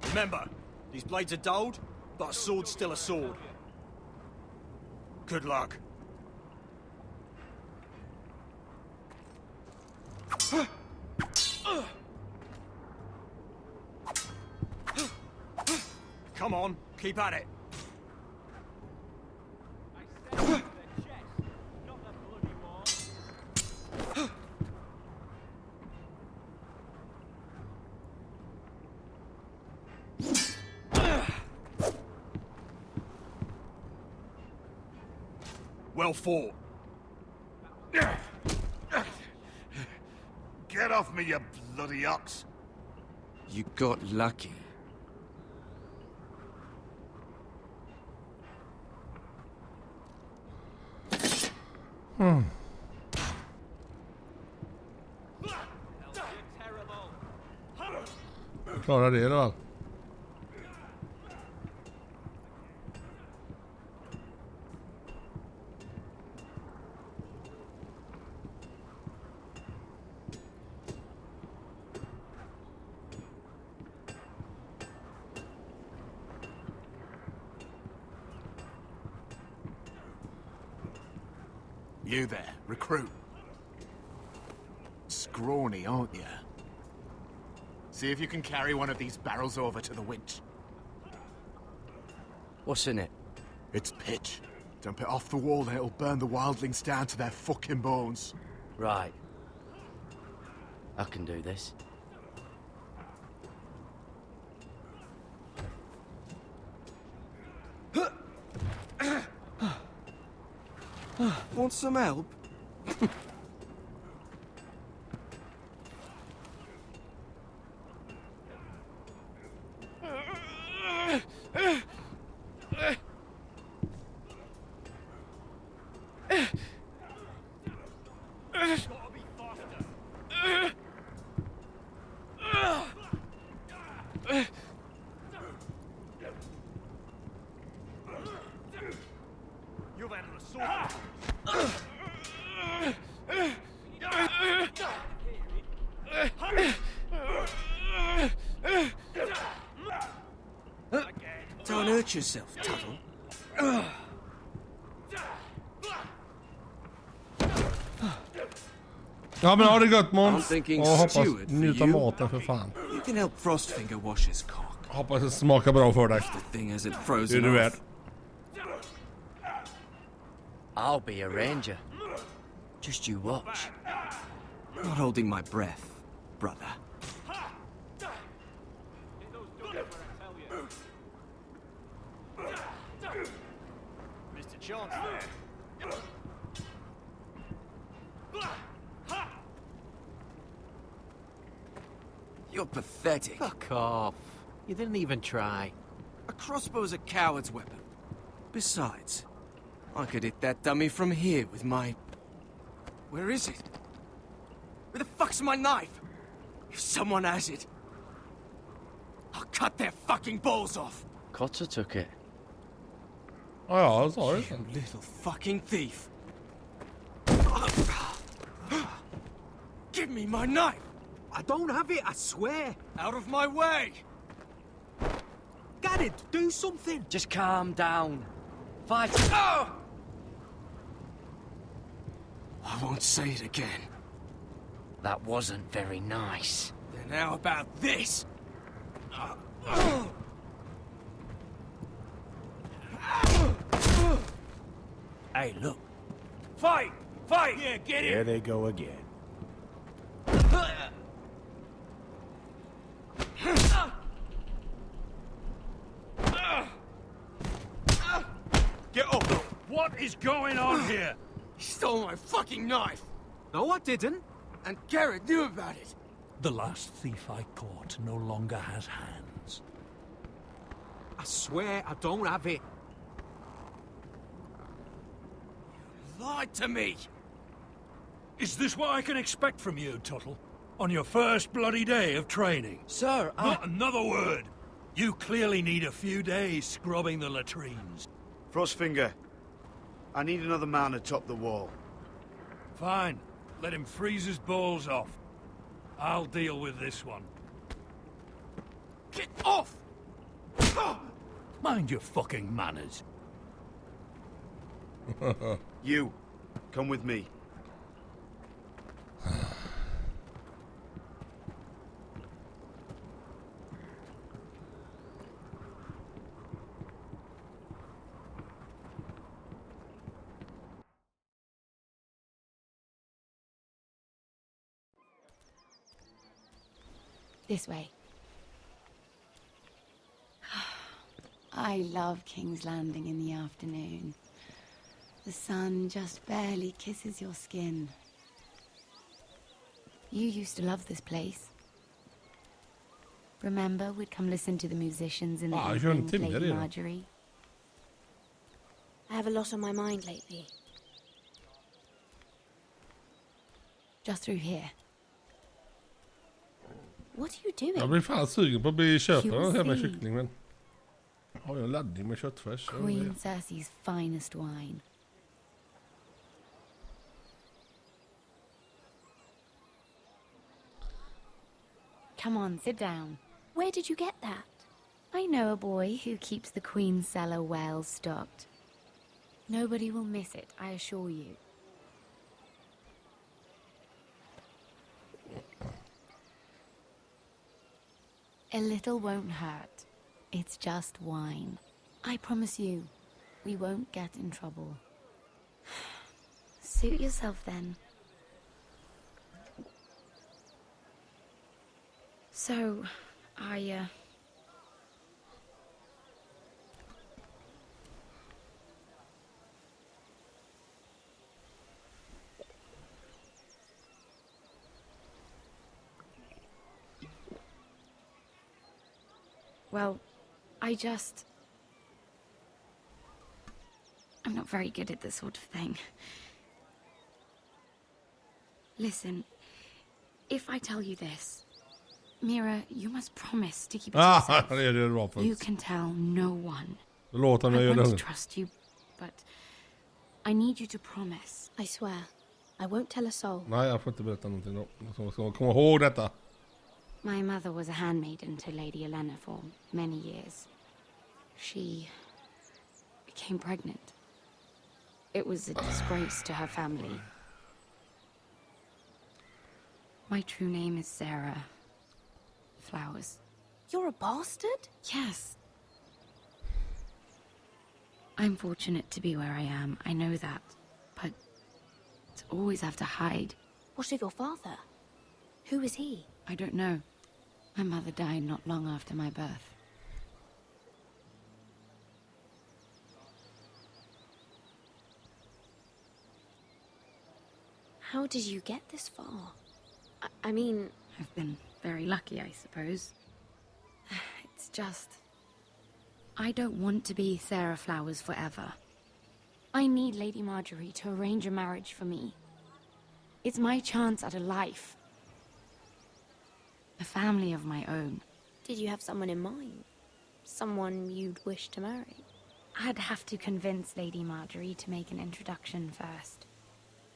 Remember, these blades are dulled, but a sword's still a sword. Good luck. Come on, keep at it. Well fought. Get off me, you bloody ox! You got lucky. Klarar det då? You there, recruit. Scrawny, aren't you? See if you can carry one of these barrels over to the winch. What's in it? It's pitch. Dump it off the wall, then it'll burn the wildlings down to their fucking bones. Right. I can do this. Want some help? You've had an assault. Don't hurt yourself, Tuttle. Ja men ha det gött Måns. I'm thinking Och hoppas steward for njuta you. maten för fan. You can help Frostfinger wash his cock. Hoppas det smakar bra för dig. The thing hasn't Det är frozen du värd. off. I'll be a ranger. Just you watch. Not holding my breath, brother. Mr. Chance there. You're pathetic. Fuck off. You didn't even try. A crossbow's a coward's weapon. Besides, I could hit that dummy from here with my... Where is it? Where the fuck's my knife? If someone has it, I'll cut their fucking balls off. Cotter took it. Ja, jag sa det. You little fucking thief. Give me my knife! I don't have it, I swear. Out of my way! Garrett, do something. Just calm down. Fight. I won't say it again. That wasn't very nice. Then how about this? Hey, look. Fight! Fight! Yeah, get Here they go again. Get up! What is going on here? He stole my fucking knife! No, I didn't. And Garrett knew about it! The last thief I caught no longer has hands. I swear I don't have it. Lied to me! Is this what I can expect from you, Tuttle? On your first bloody day of training? Sir, Not another word! You clearly need a few days scrubbing the latrines. Frostfinger, I need another man atop the wall. Fine. Let him freeze his balls off. I'll deal with this one. Get off! Mind your fucking manners. You, come with me. This way. I love King's Landing in the afternoon. The sun just barely kisses your skin. You used to love this place. Remember, we'd come listen to the musicians in the evening, Lady Marjorie? I have a lot on my mind lately. Just through here. What are you doing? Jag blir fan sugen på att bli köpare av hemma kyckling, men har jag en laddning med köttfärs? Queen Cersei's finest wine. Come on, sit down. Where did you get that? I know a boy who keeps the Queen's cellar well stocked. Nobody will miss it, I assure you. A little won't hurt. It's just wine. I promise you, we won't get in trouble. Suit yourself then. So, well, I'm not very good at this sort of thing. Listen, if I tell you this, Mira, you must promise to keep it to yourself. det är det bra för. You can tell no one. Låt henne I göra want to det. trust you, but I need you to promise. I swear, I won't tell a soul. Nej, jag får inte berätta någonting då. Jag ska komma ihåg detta. My mother was a handmaiden to Lady Elena for many years. She became pregnant. It was a disgrace to her family. My true name is Sarah Flowers. You're a bastard? Yes. I'm fortunate to be where I am, I know that. But to always have to hide. What of your father? Who is he? I don't know. My mother died not long after my birth. How did you get this far? I mean... I've been very lucky, I suppose. It's just... I don't want to be Sarah Flowers forever. I need Lady Marjorie to arrange a marriage for me. It's my chance at a life. A family of my own. Did you have someone in mind? Someone you'd wish to marry? I'd have to convince Lady Marjorie to make an introduction first.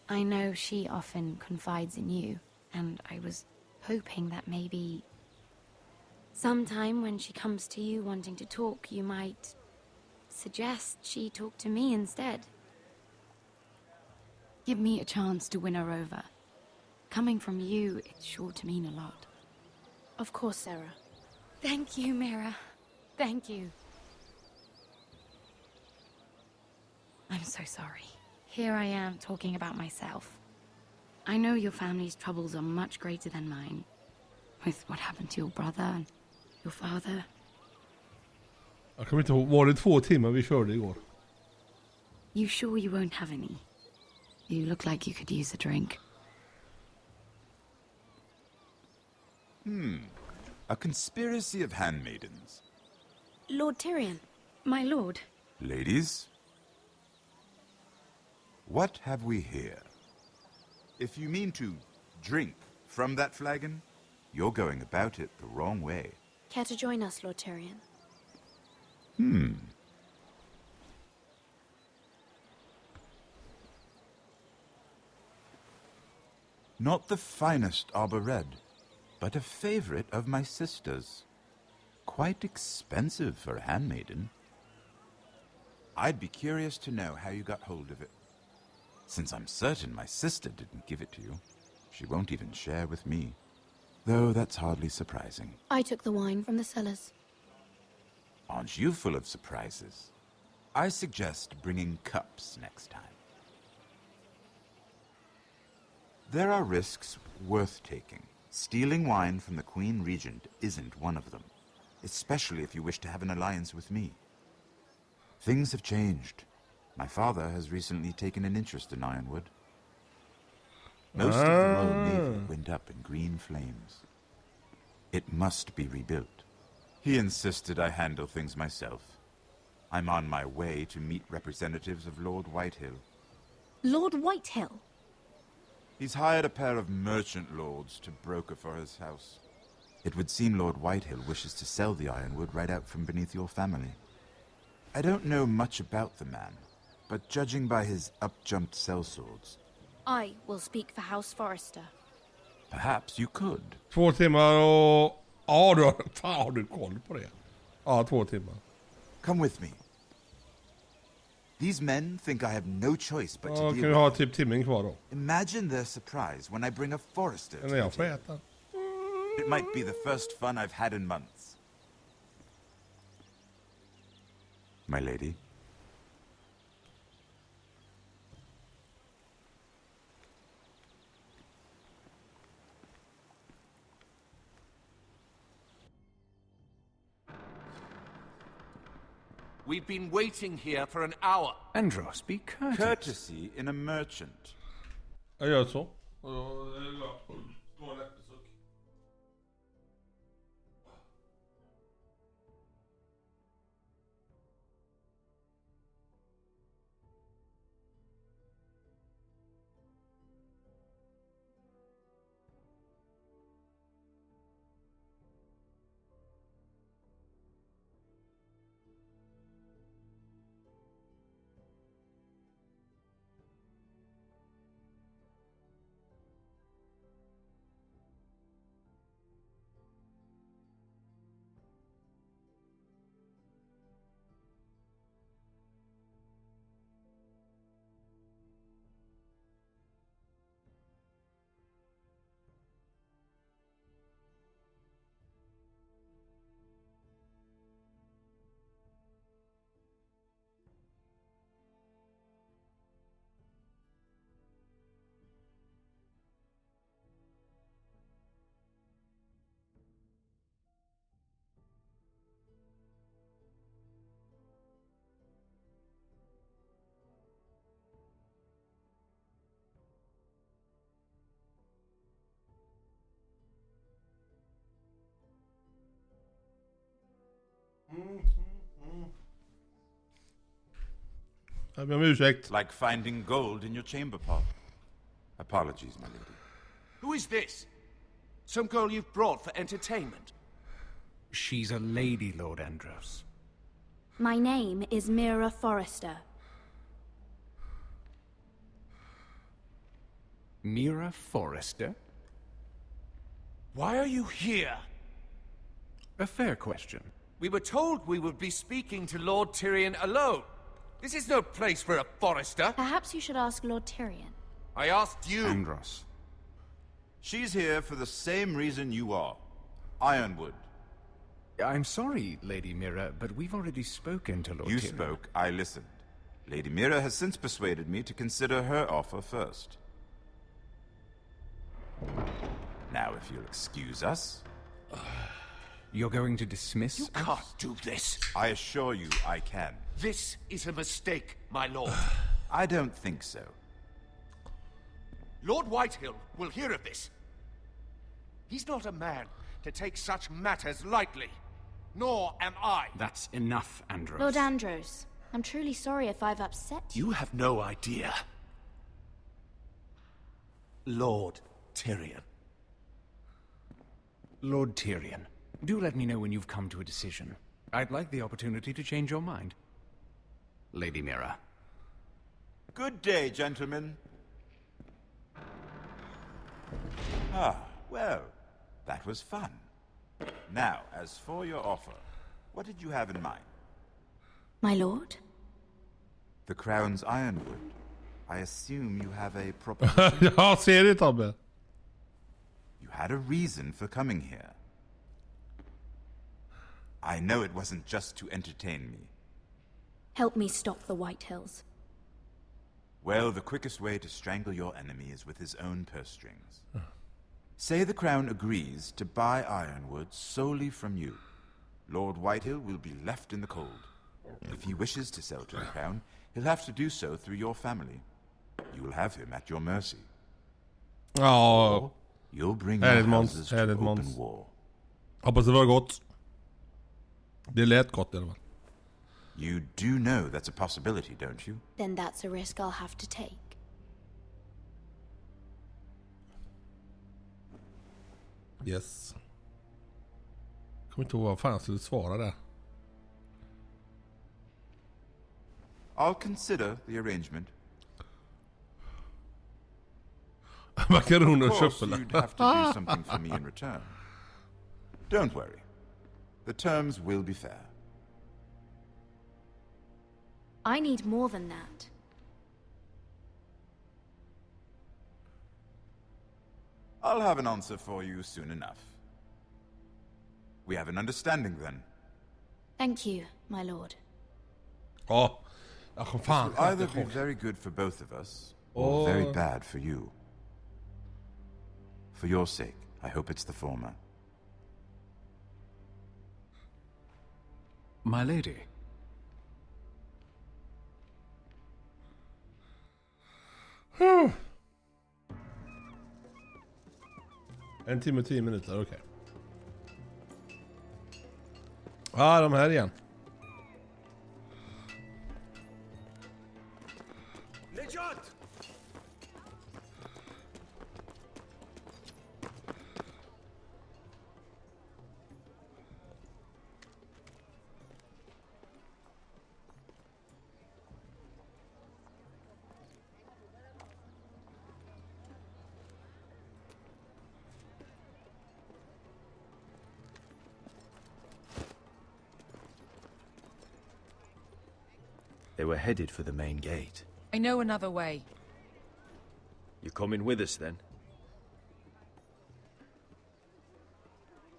I know she often confides in you, and I was hoping that maybe... sometime when she comes to you wanting to talk, you might suggest she talk to me instead. Give me a chance to win her over. Coming from you, it's sure to mean a lot. Of course, Sarah. Thank you, Mira. Thank you. I'm so sorry. Here I am talking about myself. I know your family's troubles are much greater than mine. With what happened to your brother and your father. Jag kommer inte ihåg, var det 2 timmar vi körde igår? You sure you won't have any? You look like you could use a drink. A conspiracy of handmaidens. Lord Tyrion. My lord. Ladies, what have we here? If you mean to drink from that flagon, you're going about it the wrong way. Care to join us, Lord Tyrion? Not the finest arbor red, but a favorite of my sister's. Quite expensive for a handmaiden. I'd be curious to know how you got hold of it. Since I'm certain my sister didn't give it to you, she won't even share with me. Though that's hardly surprising. I took the wine from the cellars. Aren't you full of surprises? I suggest bringing cups next time. There are risks worth taking. Stealing wine from the Queen Regent isn't one of them, especially if you wish to have an alliance with me. Things have changed. My father has recently taken an interest in Ironwood. Most of the Royal Navy went up in green flames. It must be rebuilt. He insisted I handle things myself. I'm on my way to meet representatives of Lord Whitehill. Lord Whitehill? He's hired a pair of merchant lords to broker for his house. It would seem Lord Whitehill wishes to sell the Ironwood right out from beneath your family. I don't know much about the man, but judging by his up-jumped sellswords, I will speak for House Forrester. perhaps you could. 2 timmar och... Ja, du har... Fan, har du koll på det? Ja, 2 timmar. Come with me. These men think I have no choice but to Ja, deal kan vi with ha them. typ timmen kvar då? Imagine their surprise when I bring a Forrester to Eller the jag får table. äta. It might be the first fun I've had in months. My lady? We've been waiting here for an hour. Andros, be courteous. Courtesy in a merchant. Jag gör så. Och jag är glad. Gå en äppelsuck. Jag ber om ursäkt. Like finding gold in your chamber pot. Apologies, my lady. Who is this? Some girl you've brought for entertainment? She's a lady, Lord Andros. My name is Mira Forrester. Mira Forrester? Why are you here? A fair question. We were told we would be speaking to Lord Tyrion alone. This is no place for a Forrester. Perhaps you should ask Lord Tyrion. I asked you. Andros. She's here for the same reason you are. Ironwood. I'm sorry, Lady Mira, but we've already spoken to Lord You Tyrion. spoke, I listened. Lady Mira has since persuaded me to consider her offer first. Now, if you'll excuse us... You're going to dismiss You us? can't do this. I assure you I can. This is a mistake, my lord. I don't think so. Lord Whitehill will hear of this. He's not a man to take such matters lightly. Nor am I. That's enough, Andros. Lord Andros, I'm truly sorry if I've upset you. You have no idea. Lord Tyrion. Lord Tyrion, do let me know when you've come to a decision. I'd like the opportunity to change your mind. Lady Mira. Good day, gentlemen. Ah, well, that was fun. Now, as for your offer, what did you have in mind? My lord? The Crown's Ironwood. I assume you have a proposition. Ja, ser det, Tobbe. You had a reason for coming here. I know it wasn't just to entertain me. Help me stop the Whitehills. Well, the quickest way to strangle your enemy is with his own purse strings. Say the Crown agrees to buy Ironwood solely from you. Lord Whitehill will be left in the cold. If he wishes to sell to the Crown, he'll have to do so through your family. You will have him at your mercy. Ja. You'll bring Här är your ett houses Måns. to Här är ett open Måns. war. Hoppas det var gott. Det lät gott i alla fall. You do know that's a possibility, don't you? Then that's a risk I'll have to take. Yes. Kommer inte ihåg vad fan jag skulle svara där. I'll consider the arrangement. Makaroner Of och course, köttbullar. you'd have to do something for me in return. Don't worry. The terms will be fair. I need more than that. I'll have an answer for you soon enough. We have an understanding then. Thank you, my lord. Ja. Jag kom fan. This will either be very good for both of us, or very bad for you. For your sake, I hope it's the former. My lady. En timme och 10 minuter, okej. Ja, de här igen. They were headed for the main gate. I know another way. You coming with us then?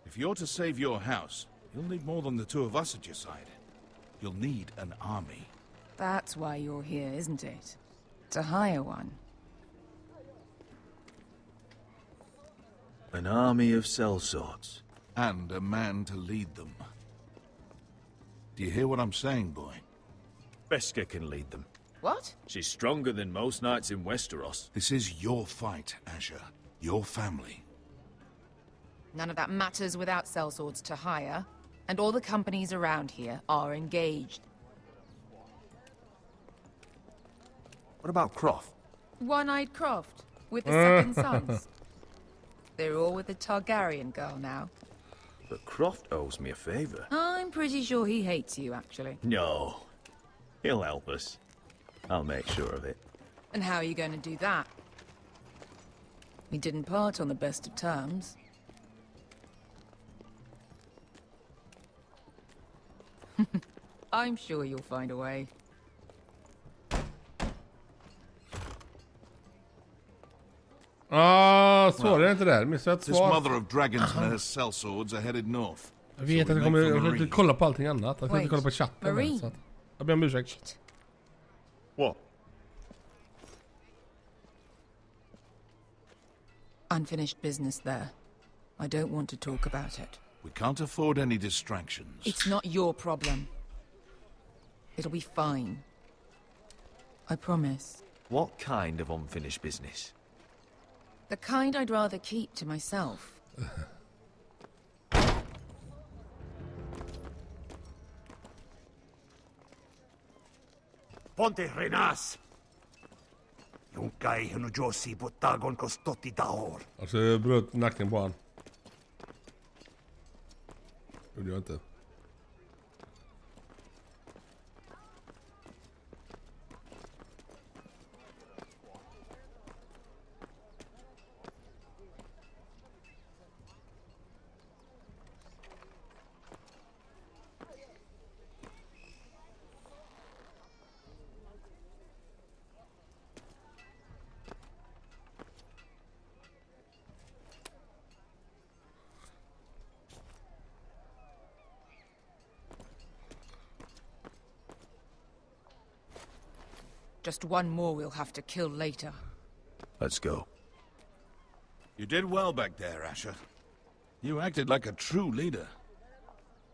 If you're to save your house, you'll need more than the two of us at your side. You'll need an army. That's why you're here, isn't it? To hire one. An army of sellswords. And a man to lead them. Do you hear what I'm saying, boy? Beska can lead them. What? She's stronger than most knights in Westeros. This is your fight, Asher. Your family. None of that matters without sellswords to hire. And all the companies around here are engaged. What about Croft? One-eyed Croft, with the second sons. They're all with the Targaryen girl now. But Croft owes me a favor. I'm pretty sure he hates you, actually. No. He'll help us. I'll make sure of it. And how are you going to do that? We didn't part on the best of terms. I'm sure you'll find a way. Svarar jag inte där? Missar jag ett This svar? mother of dragons and her sellswords are headed north. Jag vet att jag ska inte kolla på allting annat. Jag ska inte kolla på chatten. Marine. Så att, jag ber om ursäkt. What? Unfinished business there. I don't want to talk about it. We can't afford any distractions. It's not your problem. It'll be fine. I promise. What kind of unfinished business? The kind I'd rather keep to myself. Ponte Renas! Junkai henu Josi Botagon Kostotti Daor. Alltså jag bröt nacken på han. Gjorde jag inte. Just one more we'll have to kill later. Let's go. You did well back there, Asher. You acted like a true leader.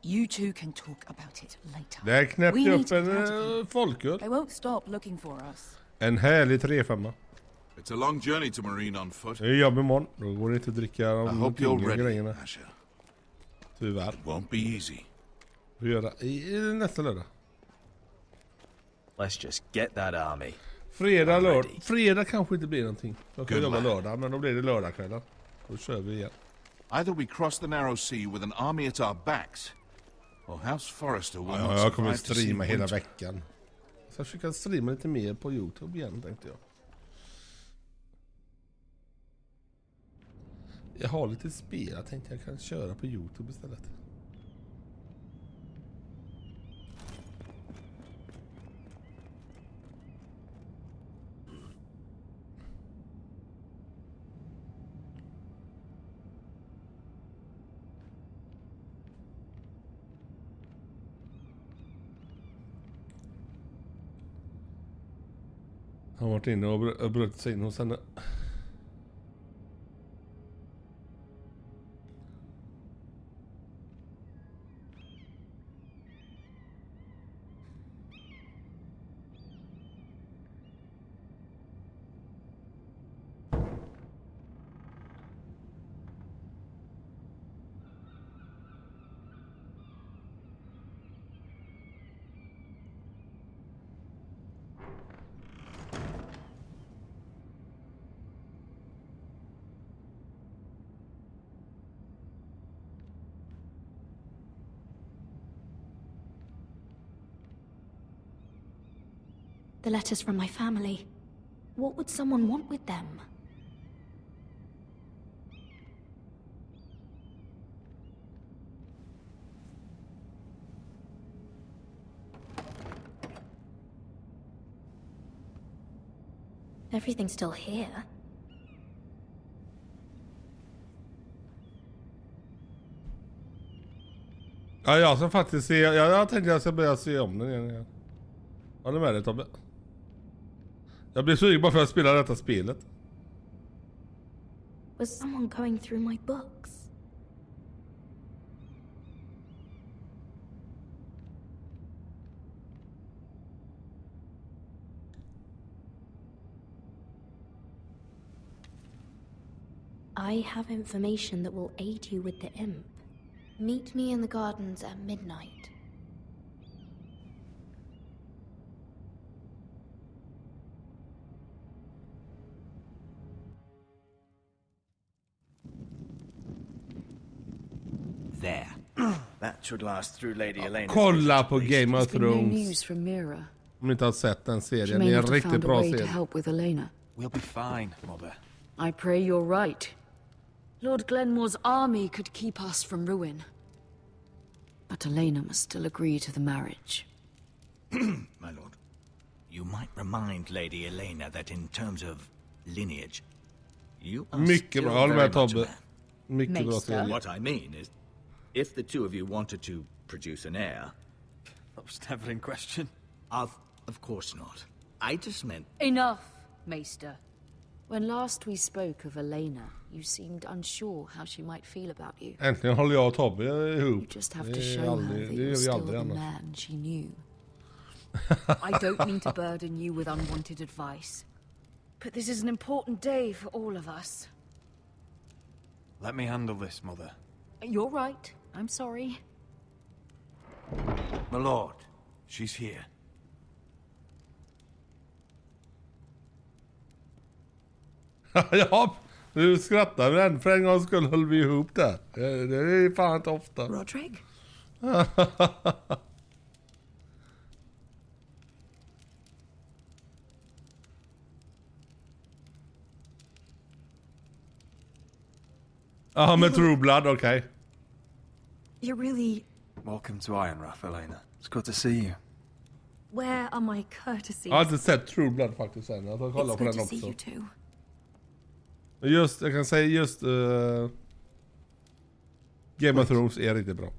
You two can talk about it later. Där knäppte We jag need upp to get out of en here. folköl. They won't stop looking for us. En härlig 3-5. It's a long journey to Marine on foot. Det är jobb imorgon. Då går det inte att dricka I de hope you're tyngre ready, grejerna. Asher. Tyvärr. It won't be easy. Vi gör det i nästa lördag. Let's just get that army. Fredag, lördag. Fredag kanske inte blir någonting. Jag kan Good jobba lad. lördag, men då blir det lördagskvällar. Då kör vi igen. Either we cross the narrow sea with an army at our backs, or House Forrester will Ja, not jag kommer survive to see streama hela winter. veckan. Så jag försöker streama lite mer på YouTube igen, tänkte jag. Jag har lite spel, jag tänkte jag kan köra på YouTube istället. Han har varit inne och brutit sig in hos henne. The letters from my family. What would someone want with them? Everything's still here. Ja, jag ska faktiskt se. Jag tänkte jag ska börja se om den igen. Ja, det med dig, Tobbe. Jag blir sugen bara för att spela detta spelet. Was someone going through my books? I have information that will aid you with the imp. Meet me in the gardens at midnight. There. That should last through Lady Elena's Kolla på Game of There's been no Thrones. news from Mira. Om ni inte har sett den She serien. may Det är en not have riktigt found a bra way to serie. help with Elena. We'll be fine, Mother. I pray you're right. Lord Glenmore's army could keep us from ruin. But Elena must still agree to the marriage. My lord, you might remind Lady Elena that in terms of lineage, you are Mycket still bra. Håller very med, much a Tobbe. man. Mycket bra serie. What I mean is, if the two of you wanted to produce an heir... That was never in question. Of course not. I just meant... Enough, Maester. When last we spoke of Elena, you seemed unsure how she might feel about you. Äntligen håller jag och Tobbe ihop. You just have to show her that you're still the man she knew. I don't mean to burden you with unwanted advice, but this is an important day for all of us. Let me handle this, Mother. You're right. I'm sorry. My lord, she's here. Ja, du skrattar men för en gång skull höll vi ihop där. Det är fan inte ofta. Roderick? Ja, med True Blood, okej. Okay. You're really... Welcome to Ironrath, Elena. It's good to see you. Where are my courtesies? Jag har inte sett True Blood faktiskt än. Jag ska kolla på den också. Just, jag kan säga just... Game of Thrones är riktigt bra.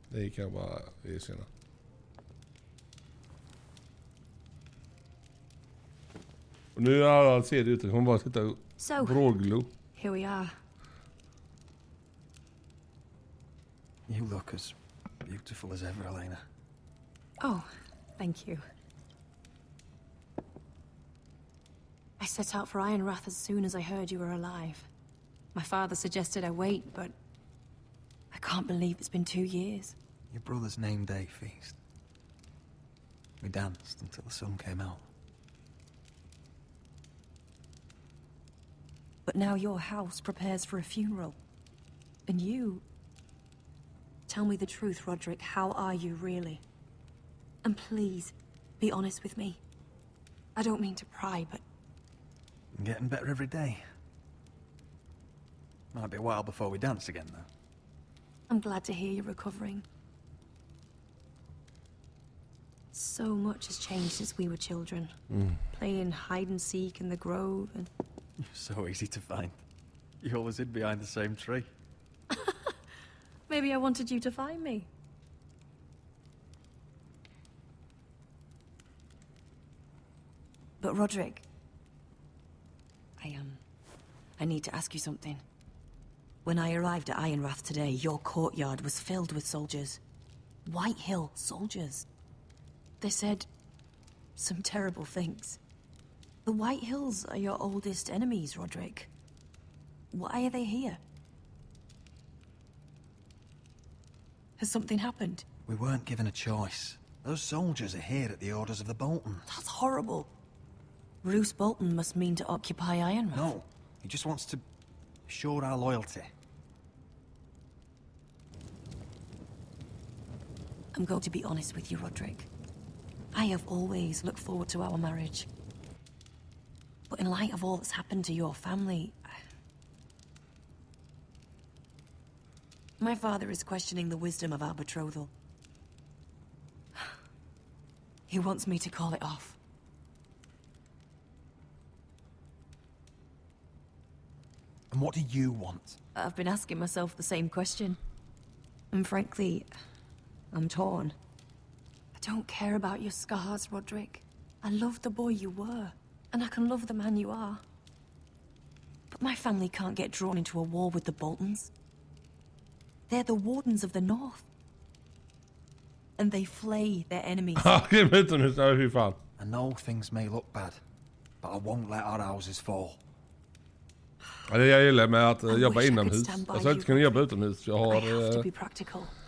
Det kan jag bara erkänna. Och nu är alla ser det ute. Hon bara sitter och bråglo. Here we are. You look as beautiful as ever, Elena. Oh, thank you. I set out for Ironrath as soon as I heard you were alive. My father suggested I wait, but I can't believe it's been 2 years. Your brother's name day feast. We danced until the sun came out. But now your house prepares for a funeral. And you... Tell me the truth, Roderick. How are you, really? And please, be honest with me. I don't mean to pry, but... I'm getting better every day. Might be a while before we dance again, though. I'm glad to hear you're recovering. So much has changed since we were children. Playing hide and seek in the grove and... You're so easy to find. You always hid behind the same tree. Maybe I wanted you to find me. But Roderick, I need to ask you something. When I arrived at Ironrath today, your courtyard was filled with soldiers. White Hill soldiers. They said some terrible things. The White Hills are your oldest enemies, Roderick. Why are they here? Has something happened? We weren't given a choice. Those soldiers are here at the orders of the Boltons. That's horrible. Roose Bolton must mean to occupy Ironrath. No, he just wants to show our loyalty. I'm going to be honest with you, Roderick. I have always looked forward to our marriage. But in light of all that's happened to your family... My father is questioning the wisdom of our betrothal. He wants me to call it off. And what do you want? I've been asking myself the same question. And frankly, I'm torn. I don't care about your scars, Roderick. I love the boy you were, and I can love the man you are. But my family can't get drawn into a war with the Boltons. They're the Wardens of the North. And they flay their enemies. I know things may look bad, but I won't let our houses fall. Ja, det jag gillar med att jobba inomhus. Jag ska inte kunna jobba utomhus. Jag har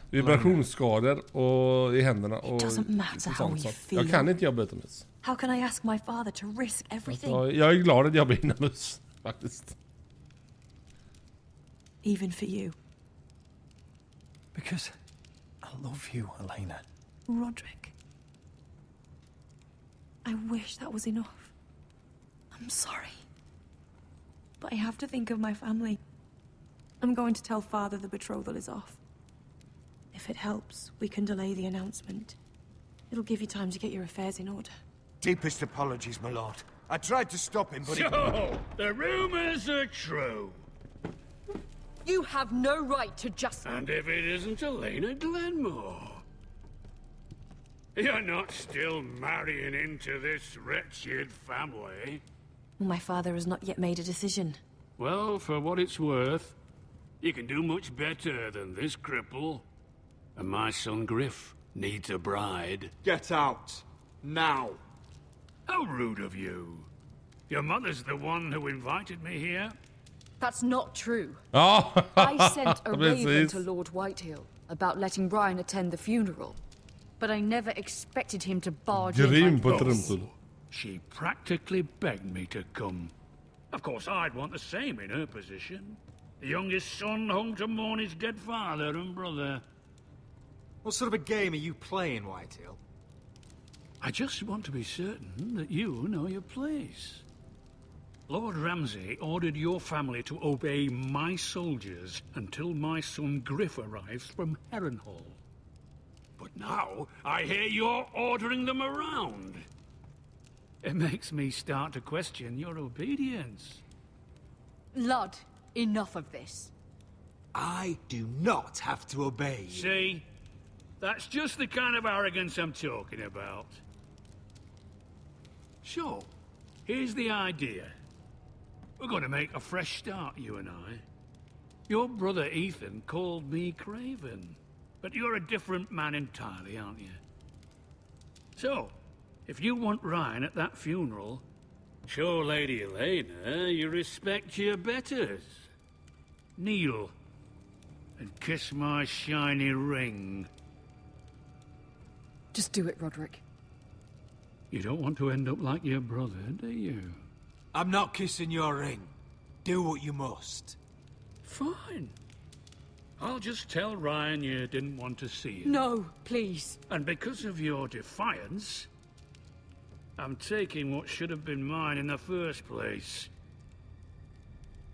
vibrationsskador och i händerna och sånt. Så jag kan inte jobba utomhus. How can I ask my father to risk everything? Jag är glad att jobba inomhus, faktiskt. Even for you. Because I love you, Elena. Roderick. I wish that was enough. I'm sorry. But I have to think of my family. I'm going to tell Father the betrothal is off. If it helps, we can delay the announcement. It'll give you time to get your affairs in order. Deepest apologies, my lord. I tried to stop him, but So, the rumors are true. You have no right to just... And if it isn't Elena Glenmore? You're not still marrying into this wretched family? My father has not yet made a decision. Well, for what it's worth, you can do much better than this cripple. And my son Griff needs a bride. Get out. Now. How rude of you. Your mother's the one who invited me here. That's not true. Oh. I sent a raven to Lord Whitehill about letting Brian attend the funeral. But I never expected him to barge in like this. She practically begged me to come. Of course, I'd want the same in her position. The youngest son home to mourn his dead father and brother. What sort of a game are you playing, Whitehill? I just want to be certain that you know your place. Lord Ramsay ordered your family to obey my soldiers until my son Griff arrives from Harrenhal. But now, I hear you're ordering them around. It makes me start to question your obedience. Lud, enough of this. I do not have to obey you. See? That's just the kind of arrogance I'm talking about. So, here's the idea. We're going to make a fresh start, you and I. Your brother Ethan called me Craven, but you're a different man entirely, aren't you? So, if you want Ryan at that funeral, show Lady Elena you respect your betters. Kneel and kiss my shiny ring. Just do it, Roderick. You don't want to end up like your brother, do you? I'm not kissing your ring. Do what you must. Fine. I'll just tell Ryan you didn't want to see him. No, please. And because of your defiance, I'm taking what should have been mine in the first place.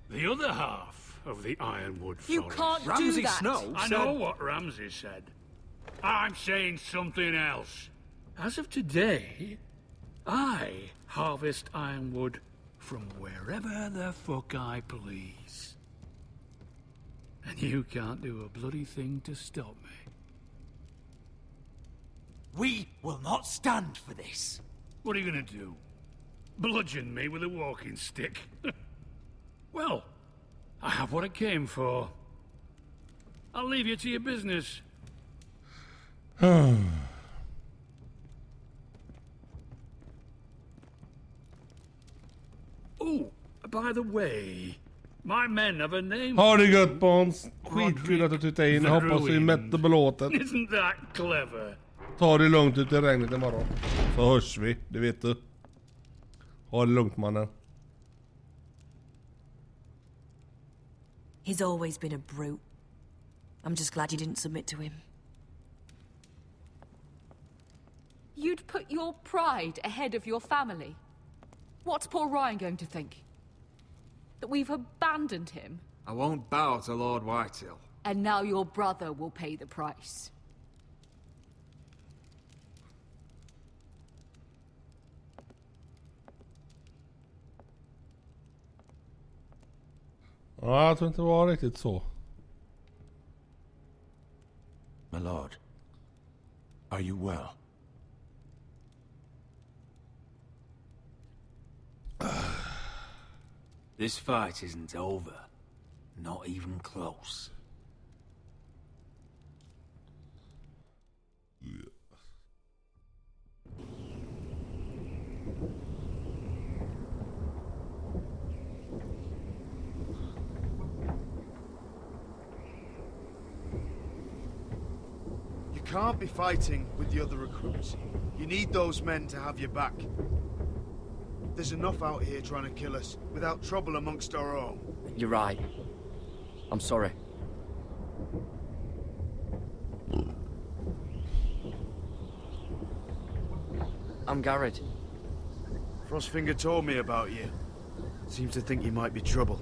The other half of the Ironwood Forest. You can't Ramsay do that. Snow I said... know what Ramsay said. I'm saying something else. As of today, I harvest ironwood from wherever the fuck I please. And you can't do a bloody thing to stop me. We will not stand for this. What are you gonna do? Bludgeon me with a walking stick? Well, I have what I came for. I'll leave you to your business. Oh, by the way, my men have a name. Ha det gött Bons. Skitkul att du tittade in. Hoppas vi mätte belåtet. Isn't that clever? Ta det lugnt ute i regnet imorgon. Så hörs vi, det vet du. Ha det lugnt mannen. He's always been a brute. I'm just glad you didn't submit to him. You'd put your pride ahead of your family? What's poor Ryan going to think? That we've abandoned him? I won't bow to Lord Whitehill. And now your brother will pay the price. Ja, jag tror inte det var riktigt så. My lord, are you well? This fight isn't over. Not even close. You can't be fighting with the other recruits. You need those men to have your back. There's enough out here trying to kill us, without trouble amongst our own. You're right. I'm sorry. I'm Garrett. Frostfinger told me about you. Seems to think you might be trouble.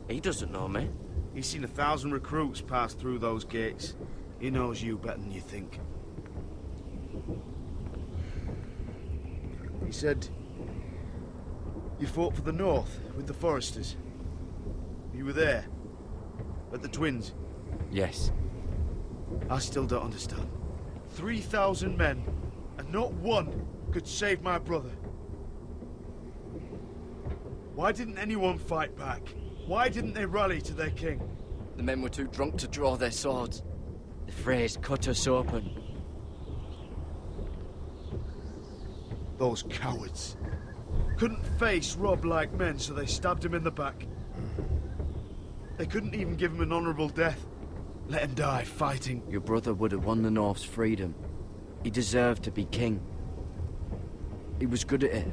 He doesn't know me. He's seen 1,000 recruits pass through those gates. He knows you better than you think. He said you fought for the North with the Foresters. You were there at the Twins. Yes. I still don't understand. 3,000 men, and not one could save my brother. Why didn't anyone fight back? Why didn't they rally to their king? The men were too drunk to draw their swords. The Freys cut us open. Those cowards. Couldn't face Rob like men, so they stabbed him in the back. They couldn't even give him an honorable death. Let him die fighting. Your brother would have won the North's freedom. He deserved to be king. He was good at it.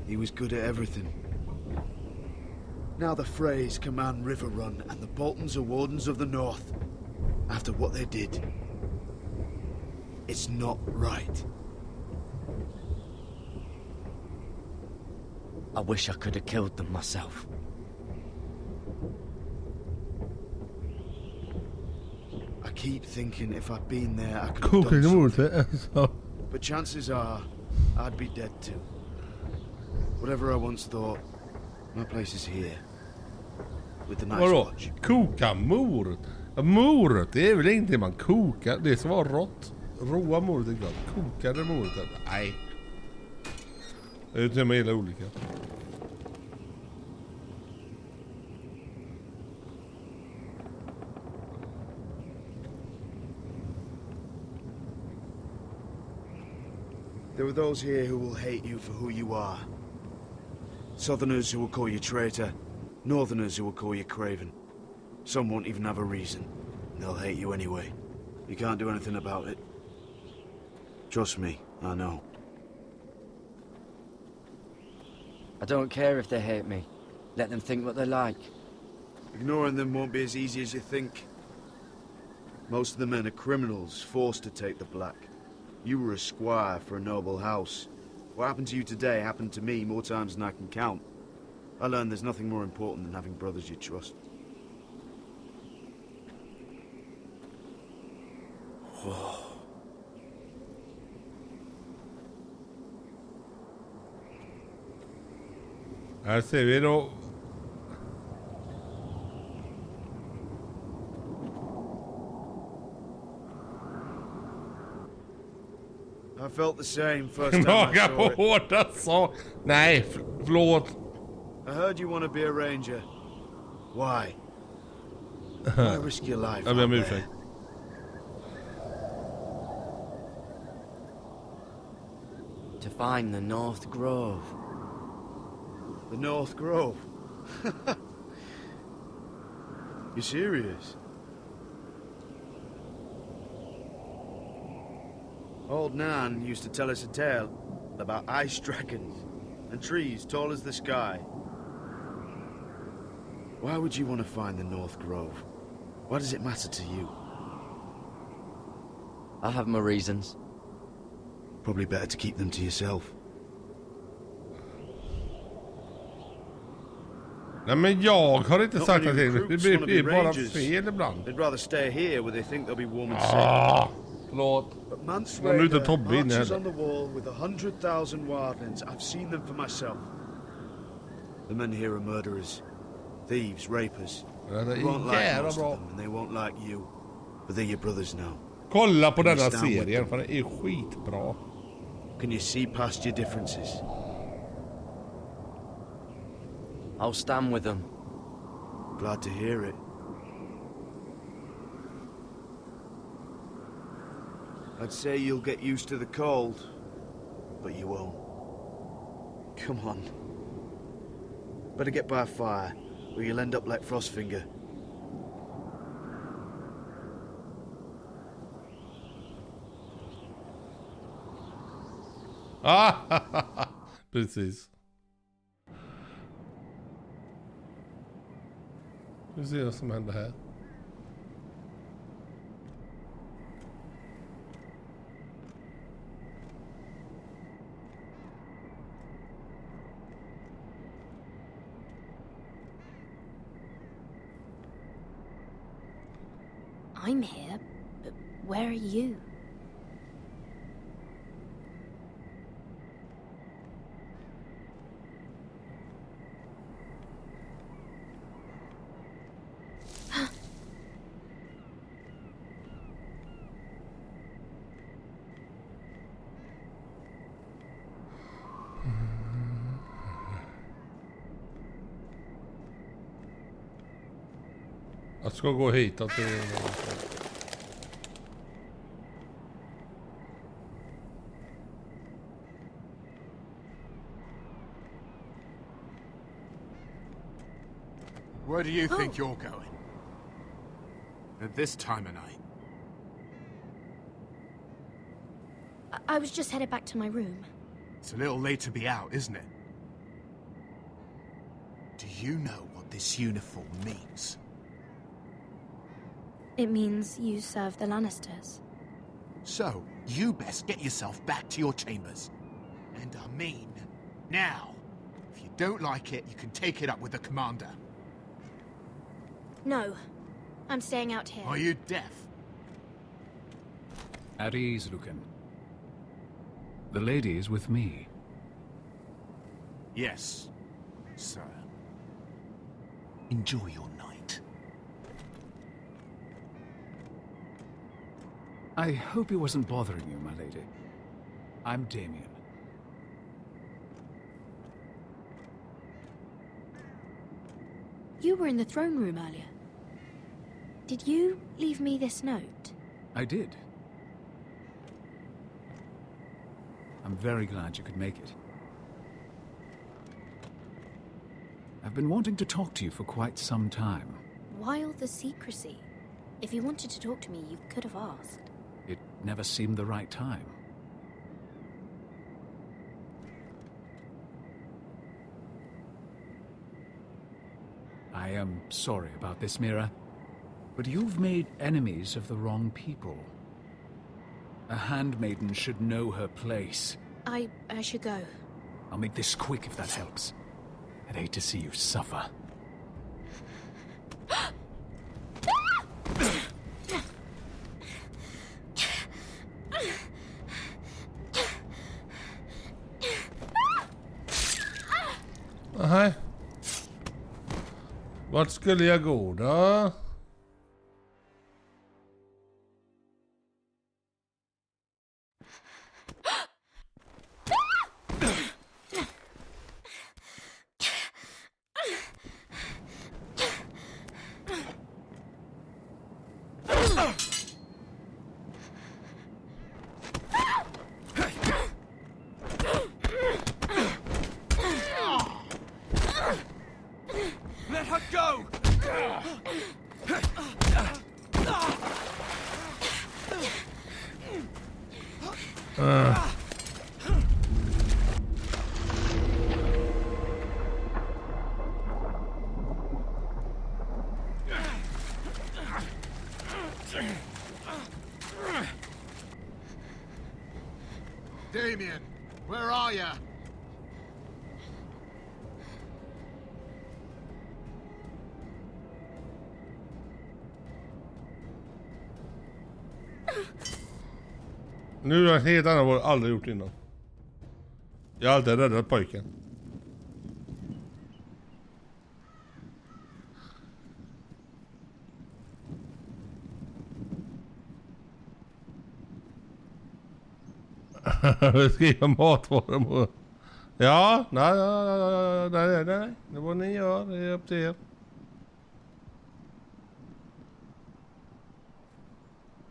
He was good at everything. Now the Freys command River Run, and the Boltons are Wardens of the North. After what they did. It's not right. I wish I could have killed them myself. I keep thinking if I'd been there, I could have done something. But chances are, I'd be dead too. Whatever I once thought, my place is here. With the nice Vadå? watch. Koka morot? Morot, det är väl ingenting man kokar. Det som var rått. Roa morot är gott. Kokade morot? Nej. Det är till och med hela olika. There are those here who will hate you for who you are. Southerners who will call you traitor. Northerners who will call you craven. Some won't even have a reason. They'll hate you anyway. You can't do anything about it. Trust me, I know. I don't care if they hate me. Let them think what they like. Ignoring them won't be as easy as you think. Most of the men are criminals, forced to take the black. You were a squire for a noble house. What happened to you today happened to me more times than I can count. I learned there's nothing more important than having brothers you trust. Här ser vi då. I felt the same first time I Naga saw på it. hårda så. Nej, förlåt. I heard you want to be a ranger. Why? Why risk your life Jag ber out om there? ursäkt. To find the North Grove. The North Grove? You serious? Old Nan used to tell us a tale about ice dragons and trees tall as the sky. Why would you want to find the North Grove? Why does it matter to you? I have my reasons. Probably better to keep them to yourself. Nej men jag har inte Not sagt many att det recruits wanna be blir bara rangers. fel ibland. They'd rather stay here where they think they'll be warm and Ah, safe. förlåt. But months Jag är ute later, Tobbe inne archers här. on the wall with 100,000 wildlings. I've seen them for myself. The men here are murderers, thieves, rapers. Ja, det You won't är like jävla most bra. of them, and they won't like you. But they're your brothers now. Kolla på Can you denna stand with serien them? för det är skitbra. Can you see past your differences? I'll stand with them. Glad to hear it. I'd say you'll get used to the cold, but you won't. Come on. Better get by a fire, or you'll end up like Frostfinger. Ah, precis. Vi ser vad som händer här. I'm here, but where are you? Jag ska gå hit att det... Where do you think you're going? At this time of night? I was just headed back to my room. It's a little late to be out, isn't it? Do you know what this uniform means? It means you serve the Lannisters. So, you best get yourself back to your chambers. And I mean, now. If you don't like it, you can take it up with the commander. No, I'm staying out here. Are you deaf? At ease, Lucan. The lady is with me. Yes, sir. Enjoy your night. I hope he wasn't bothering you, my lady. I'm Damien. You were in the throne room earlier. Did you leave me this note? I did. I'm very glad you could make it. I've been wanting to talk to you for quite some time. Why all the secrecy? If you wanted to talk to me, you could have asked. It never seemed the right time. I am sorry about this, Mira, but you've made enemies of the wrong people. A handmaiden should know her place. I should go. I'll make this quick if that helps. I'd hate to see you suffer. Nej. Vart skulle jag gå då? Damien, where are you? Nu är det helt annat vad jag aldrig gjort innan. Jag har alltid räddat pojken. Skriva matvaror. Ja, nej, det vad ni gör, det är upp till er.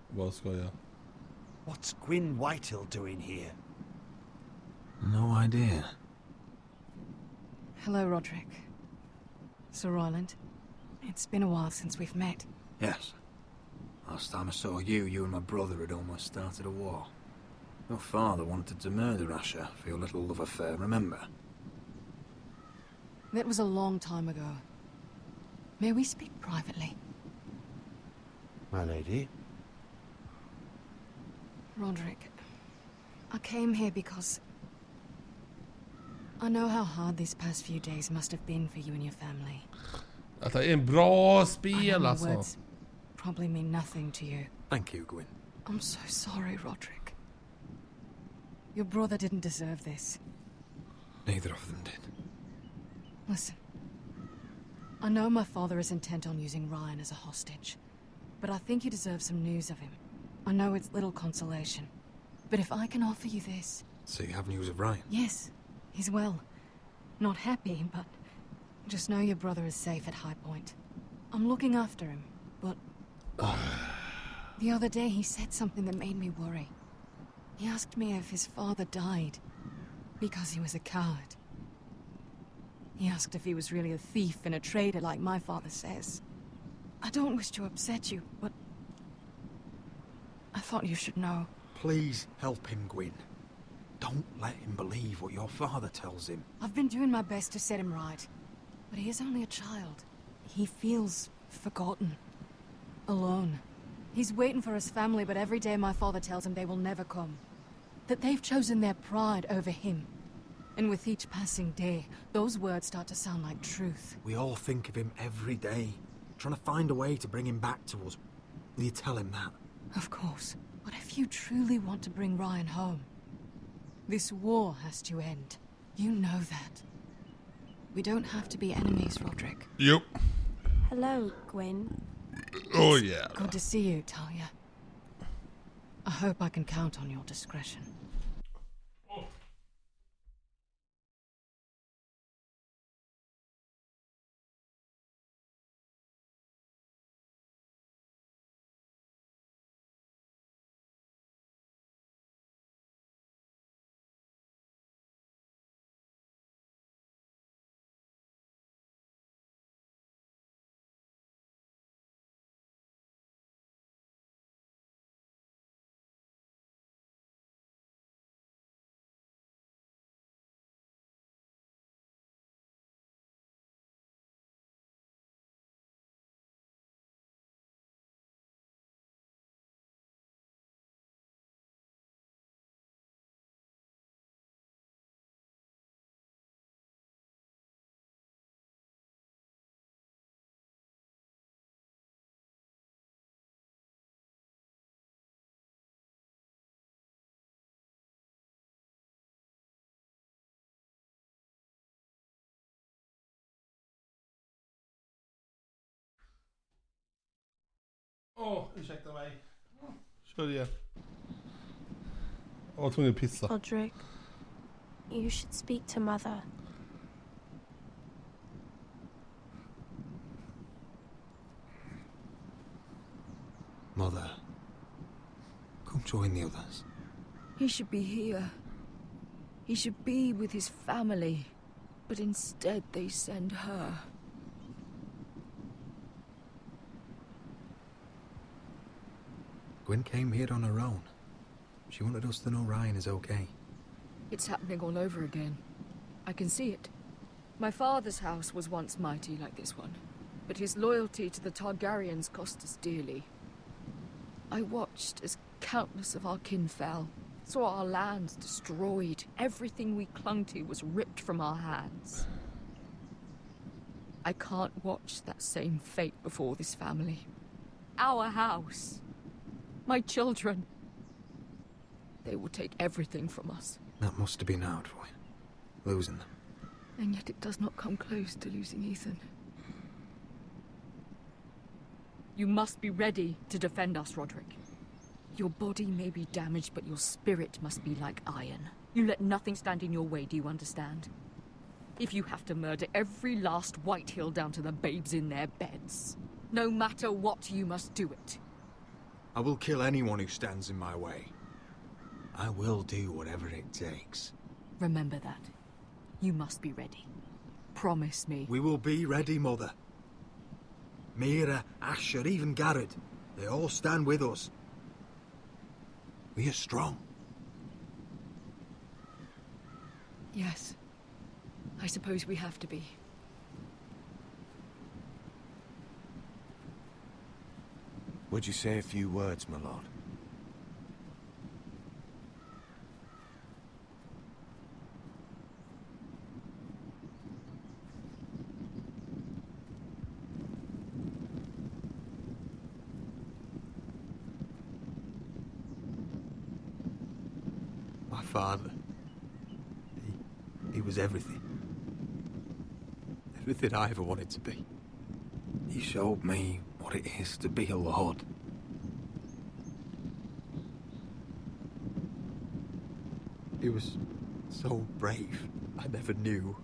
Vad ska jag? What's Gwyn Whitehill doing here? No idea. Hello, Roderick. Sir Roland. It's been a while since we've met. Yes. Last time I saw you, you and my brother had almost started a war. Your father wanted to murder Asher for your little love affair, remember? That was a long time ago. May we speak privately? My lady? Roderick, I came here because I know how hard these past few days must have been for you and your family. Att det är en bra I spel know alltså. my words probably mean nothing to you. Thank you, Gwyn. I'm so sorry, Roderick. Your brother didn't deserve this. Neither of them did. Listen. I know my father is intent on using Ryan as a hostage, but I think you deserve some news of him. I know it's little consolation, but if I can offer you this... So you have news of Ryan? Yes, he's well. Not happy, but just know your brother is safe at High Point. I'm looking after him, but... The other day he said something that made me worry. He asked me if his father died because he was a coward. He asked if he was really a thief and a traitor like my father says. I don't wish to upset you, but I thought you should know. Please help him, Gwyn. Don't let him believe what your father tells him. I've been doing my best to set him right, but he is only a child. He feels forgotten, alone. He's waiting for his family, but every day my father tells him they will never come. That they've chosen their pride over him. And with each passing day, those words start to sound like truth. We all think of him every day, trying to find a way to bring him back to us. Will you tell him that? Of course. But if you truly want to bring Ryan home, this war has to end. You know that. We don't have to be enemies, Roderick. Yep. Hello, Gwyn. Oh yeah. Good to see you, Talia. I hope I can count on your discretion. Ursäkta mig. Kör igen. Jag var tvungen att pissa. Roderick, you should speak to Mother. Mother, come join the others. He should be here. He should be with his family. But instead they send her. Gwyn came here on her own. She wanted us to know Ryan is okay. It's happening all over again. I can see it. My father's house was once mighty like this one, but his loyalty to the Targaryens cost us dearly. I watched as countless of our kin fell, saw our lands destroyed, everything we clung to was ripped from our hands. I can't watch that same fate before this family. Our house. My children. They will take everything from us. That must have been hard for you, losing them. And yet it does not come close to losing Ethan. You must be ready to defend us, Roderick. Your body may be damaged, but your spirit must be like iron. You let nothing stand in your way, do you understand? If you have to murder every last Whitehill down to the babes in their beds, no matter what, you must do it. I will kill anyone who stands in my way. I will do whatever it takes. Remember that. You must be ready. Promise me. We will be ready, Mother. Mira, Asher, even Garrett. They all stand with us. We are strong. Yes. I suppose we have to be. Would you say a few words, my lord? My father. He was everything. Everything I ever wanted to be. He showed me what it is to be a lord. He was so brave. I never knew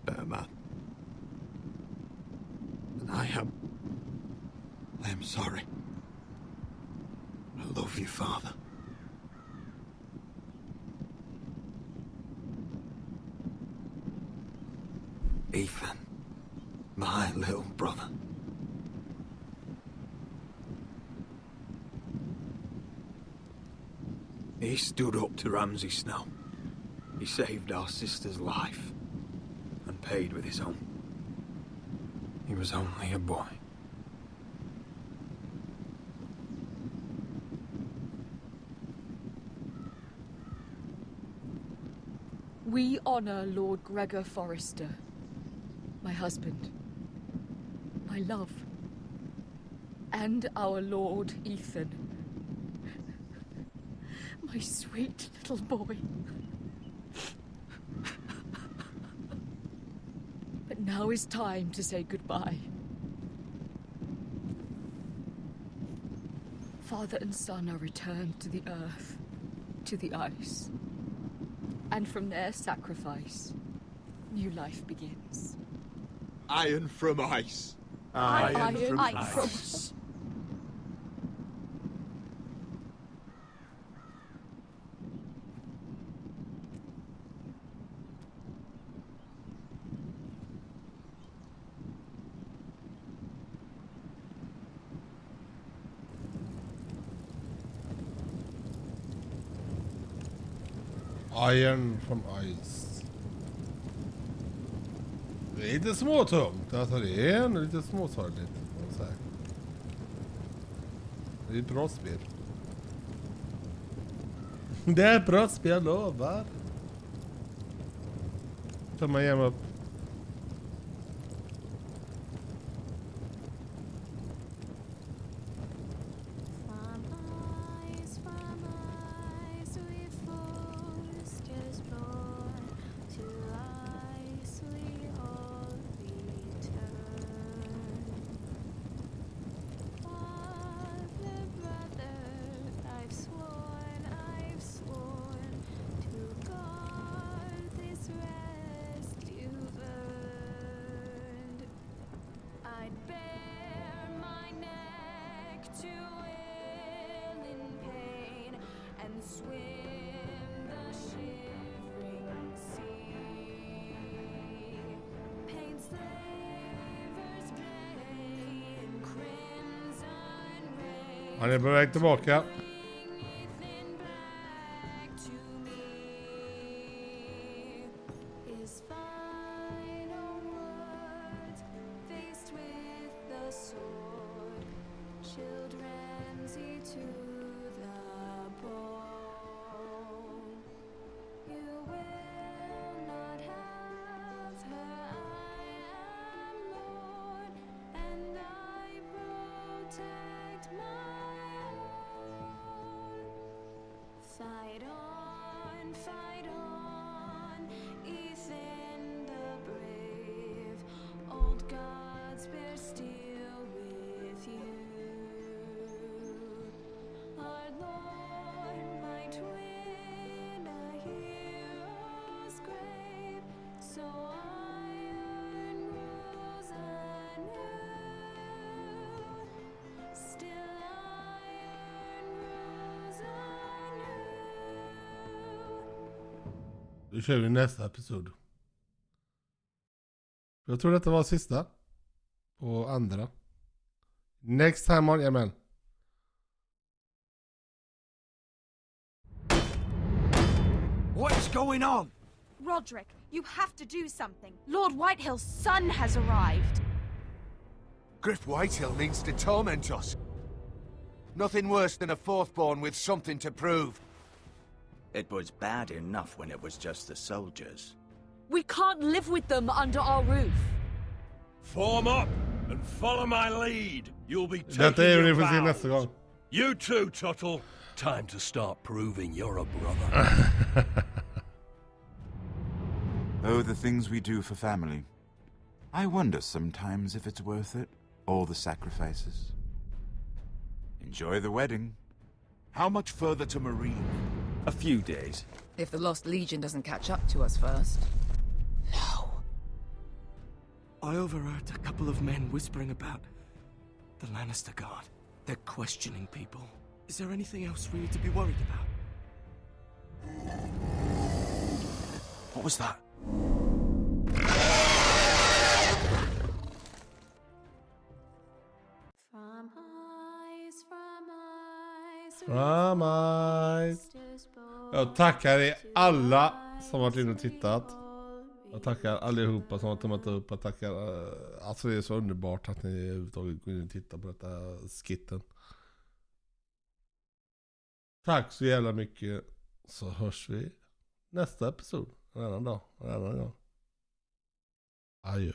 a better man. And I am sorry. I love you, Father. Ethan, my little brother. He stood up to Ramsay Snow. He saved our sister's life and paid with his own. He was only a boy. We honor Lord Gregor Forrester. My husband, my love, and our Lord Ethan, my sweet little boy. But now is time to say goodbye. Father and son are returned to the earth, to the ice, and from their sacrifice, new life begins. Iron from ice. Iron from ice. Iron from ice. Lite småtungt, alltså det är ändå lite småsorgligt. Det är ett bra spel. Det är ett bra spel, lovar. Tar man gärna upp. Han är på väg tillbaka. Då kör vi nästa episod. Jag tror detta var sista. Och andra. Next time on, jamen. What's going on? Roderick, you have to do something. Lord Whitehill's son has arrived. Griff Whitehill means to torment us. Nothing worse than a fourthborn with something to prove. It was bad enough when it was just the soldiers. We can't live with them under our roof. Form up and follow my lead. You'll be Detta taking är your det vi får se vows. nästa gång. You too, Tuttle. Time to start proving you're a brother. Oh, the things we do for family. I wonder sometimes if it's worth it. All the sacrifices. Enjoy the wedding. How much further to Marine? A few days. If the Lost Legion doesn't catch up to us first. I overheard a couple of men whispering about the Lannister Guard. They're questioning people. Is there anything else we need to be worried about? What was that? From eyes. Jag tackar er alla som varit inne och tittat. Jag tackar allihopa som har tummat upp. Jag tackar, alltså det är så underbart att ni överhuvudtaget går in och tittar på detta skitten. Tack så jävla mycket. Så hörs vi nästa episod. En annan dag. En annan gång. Adjö.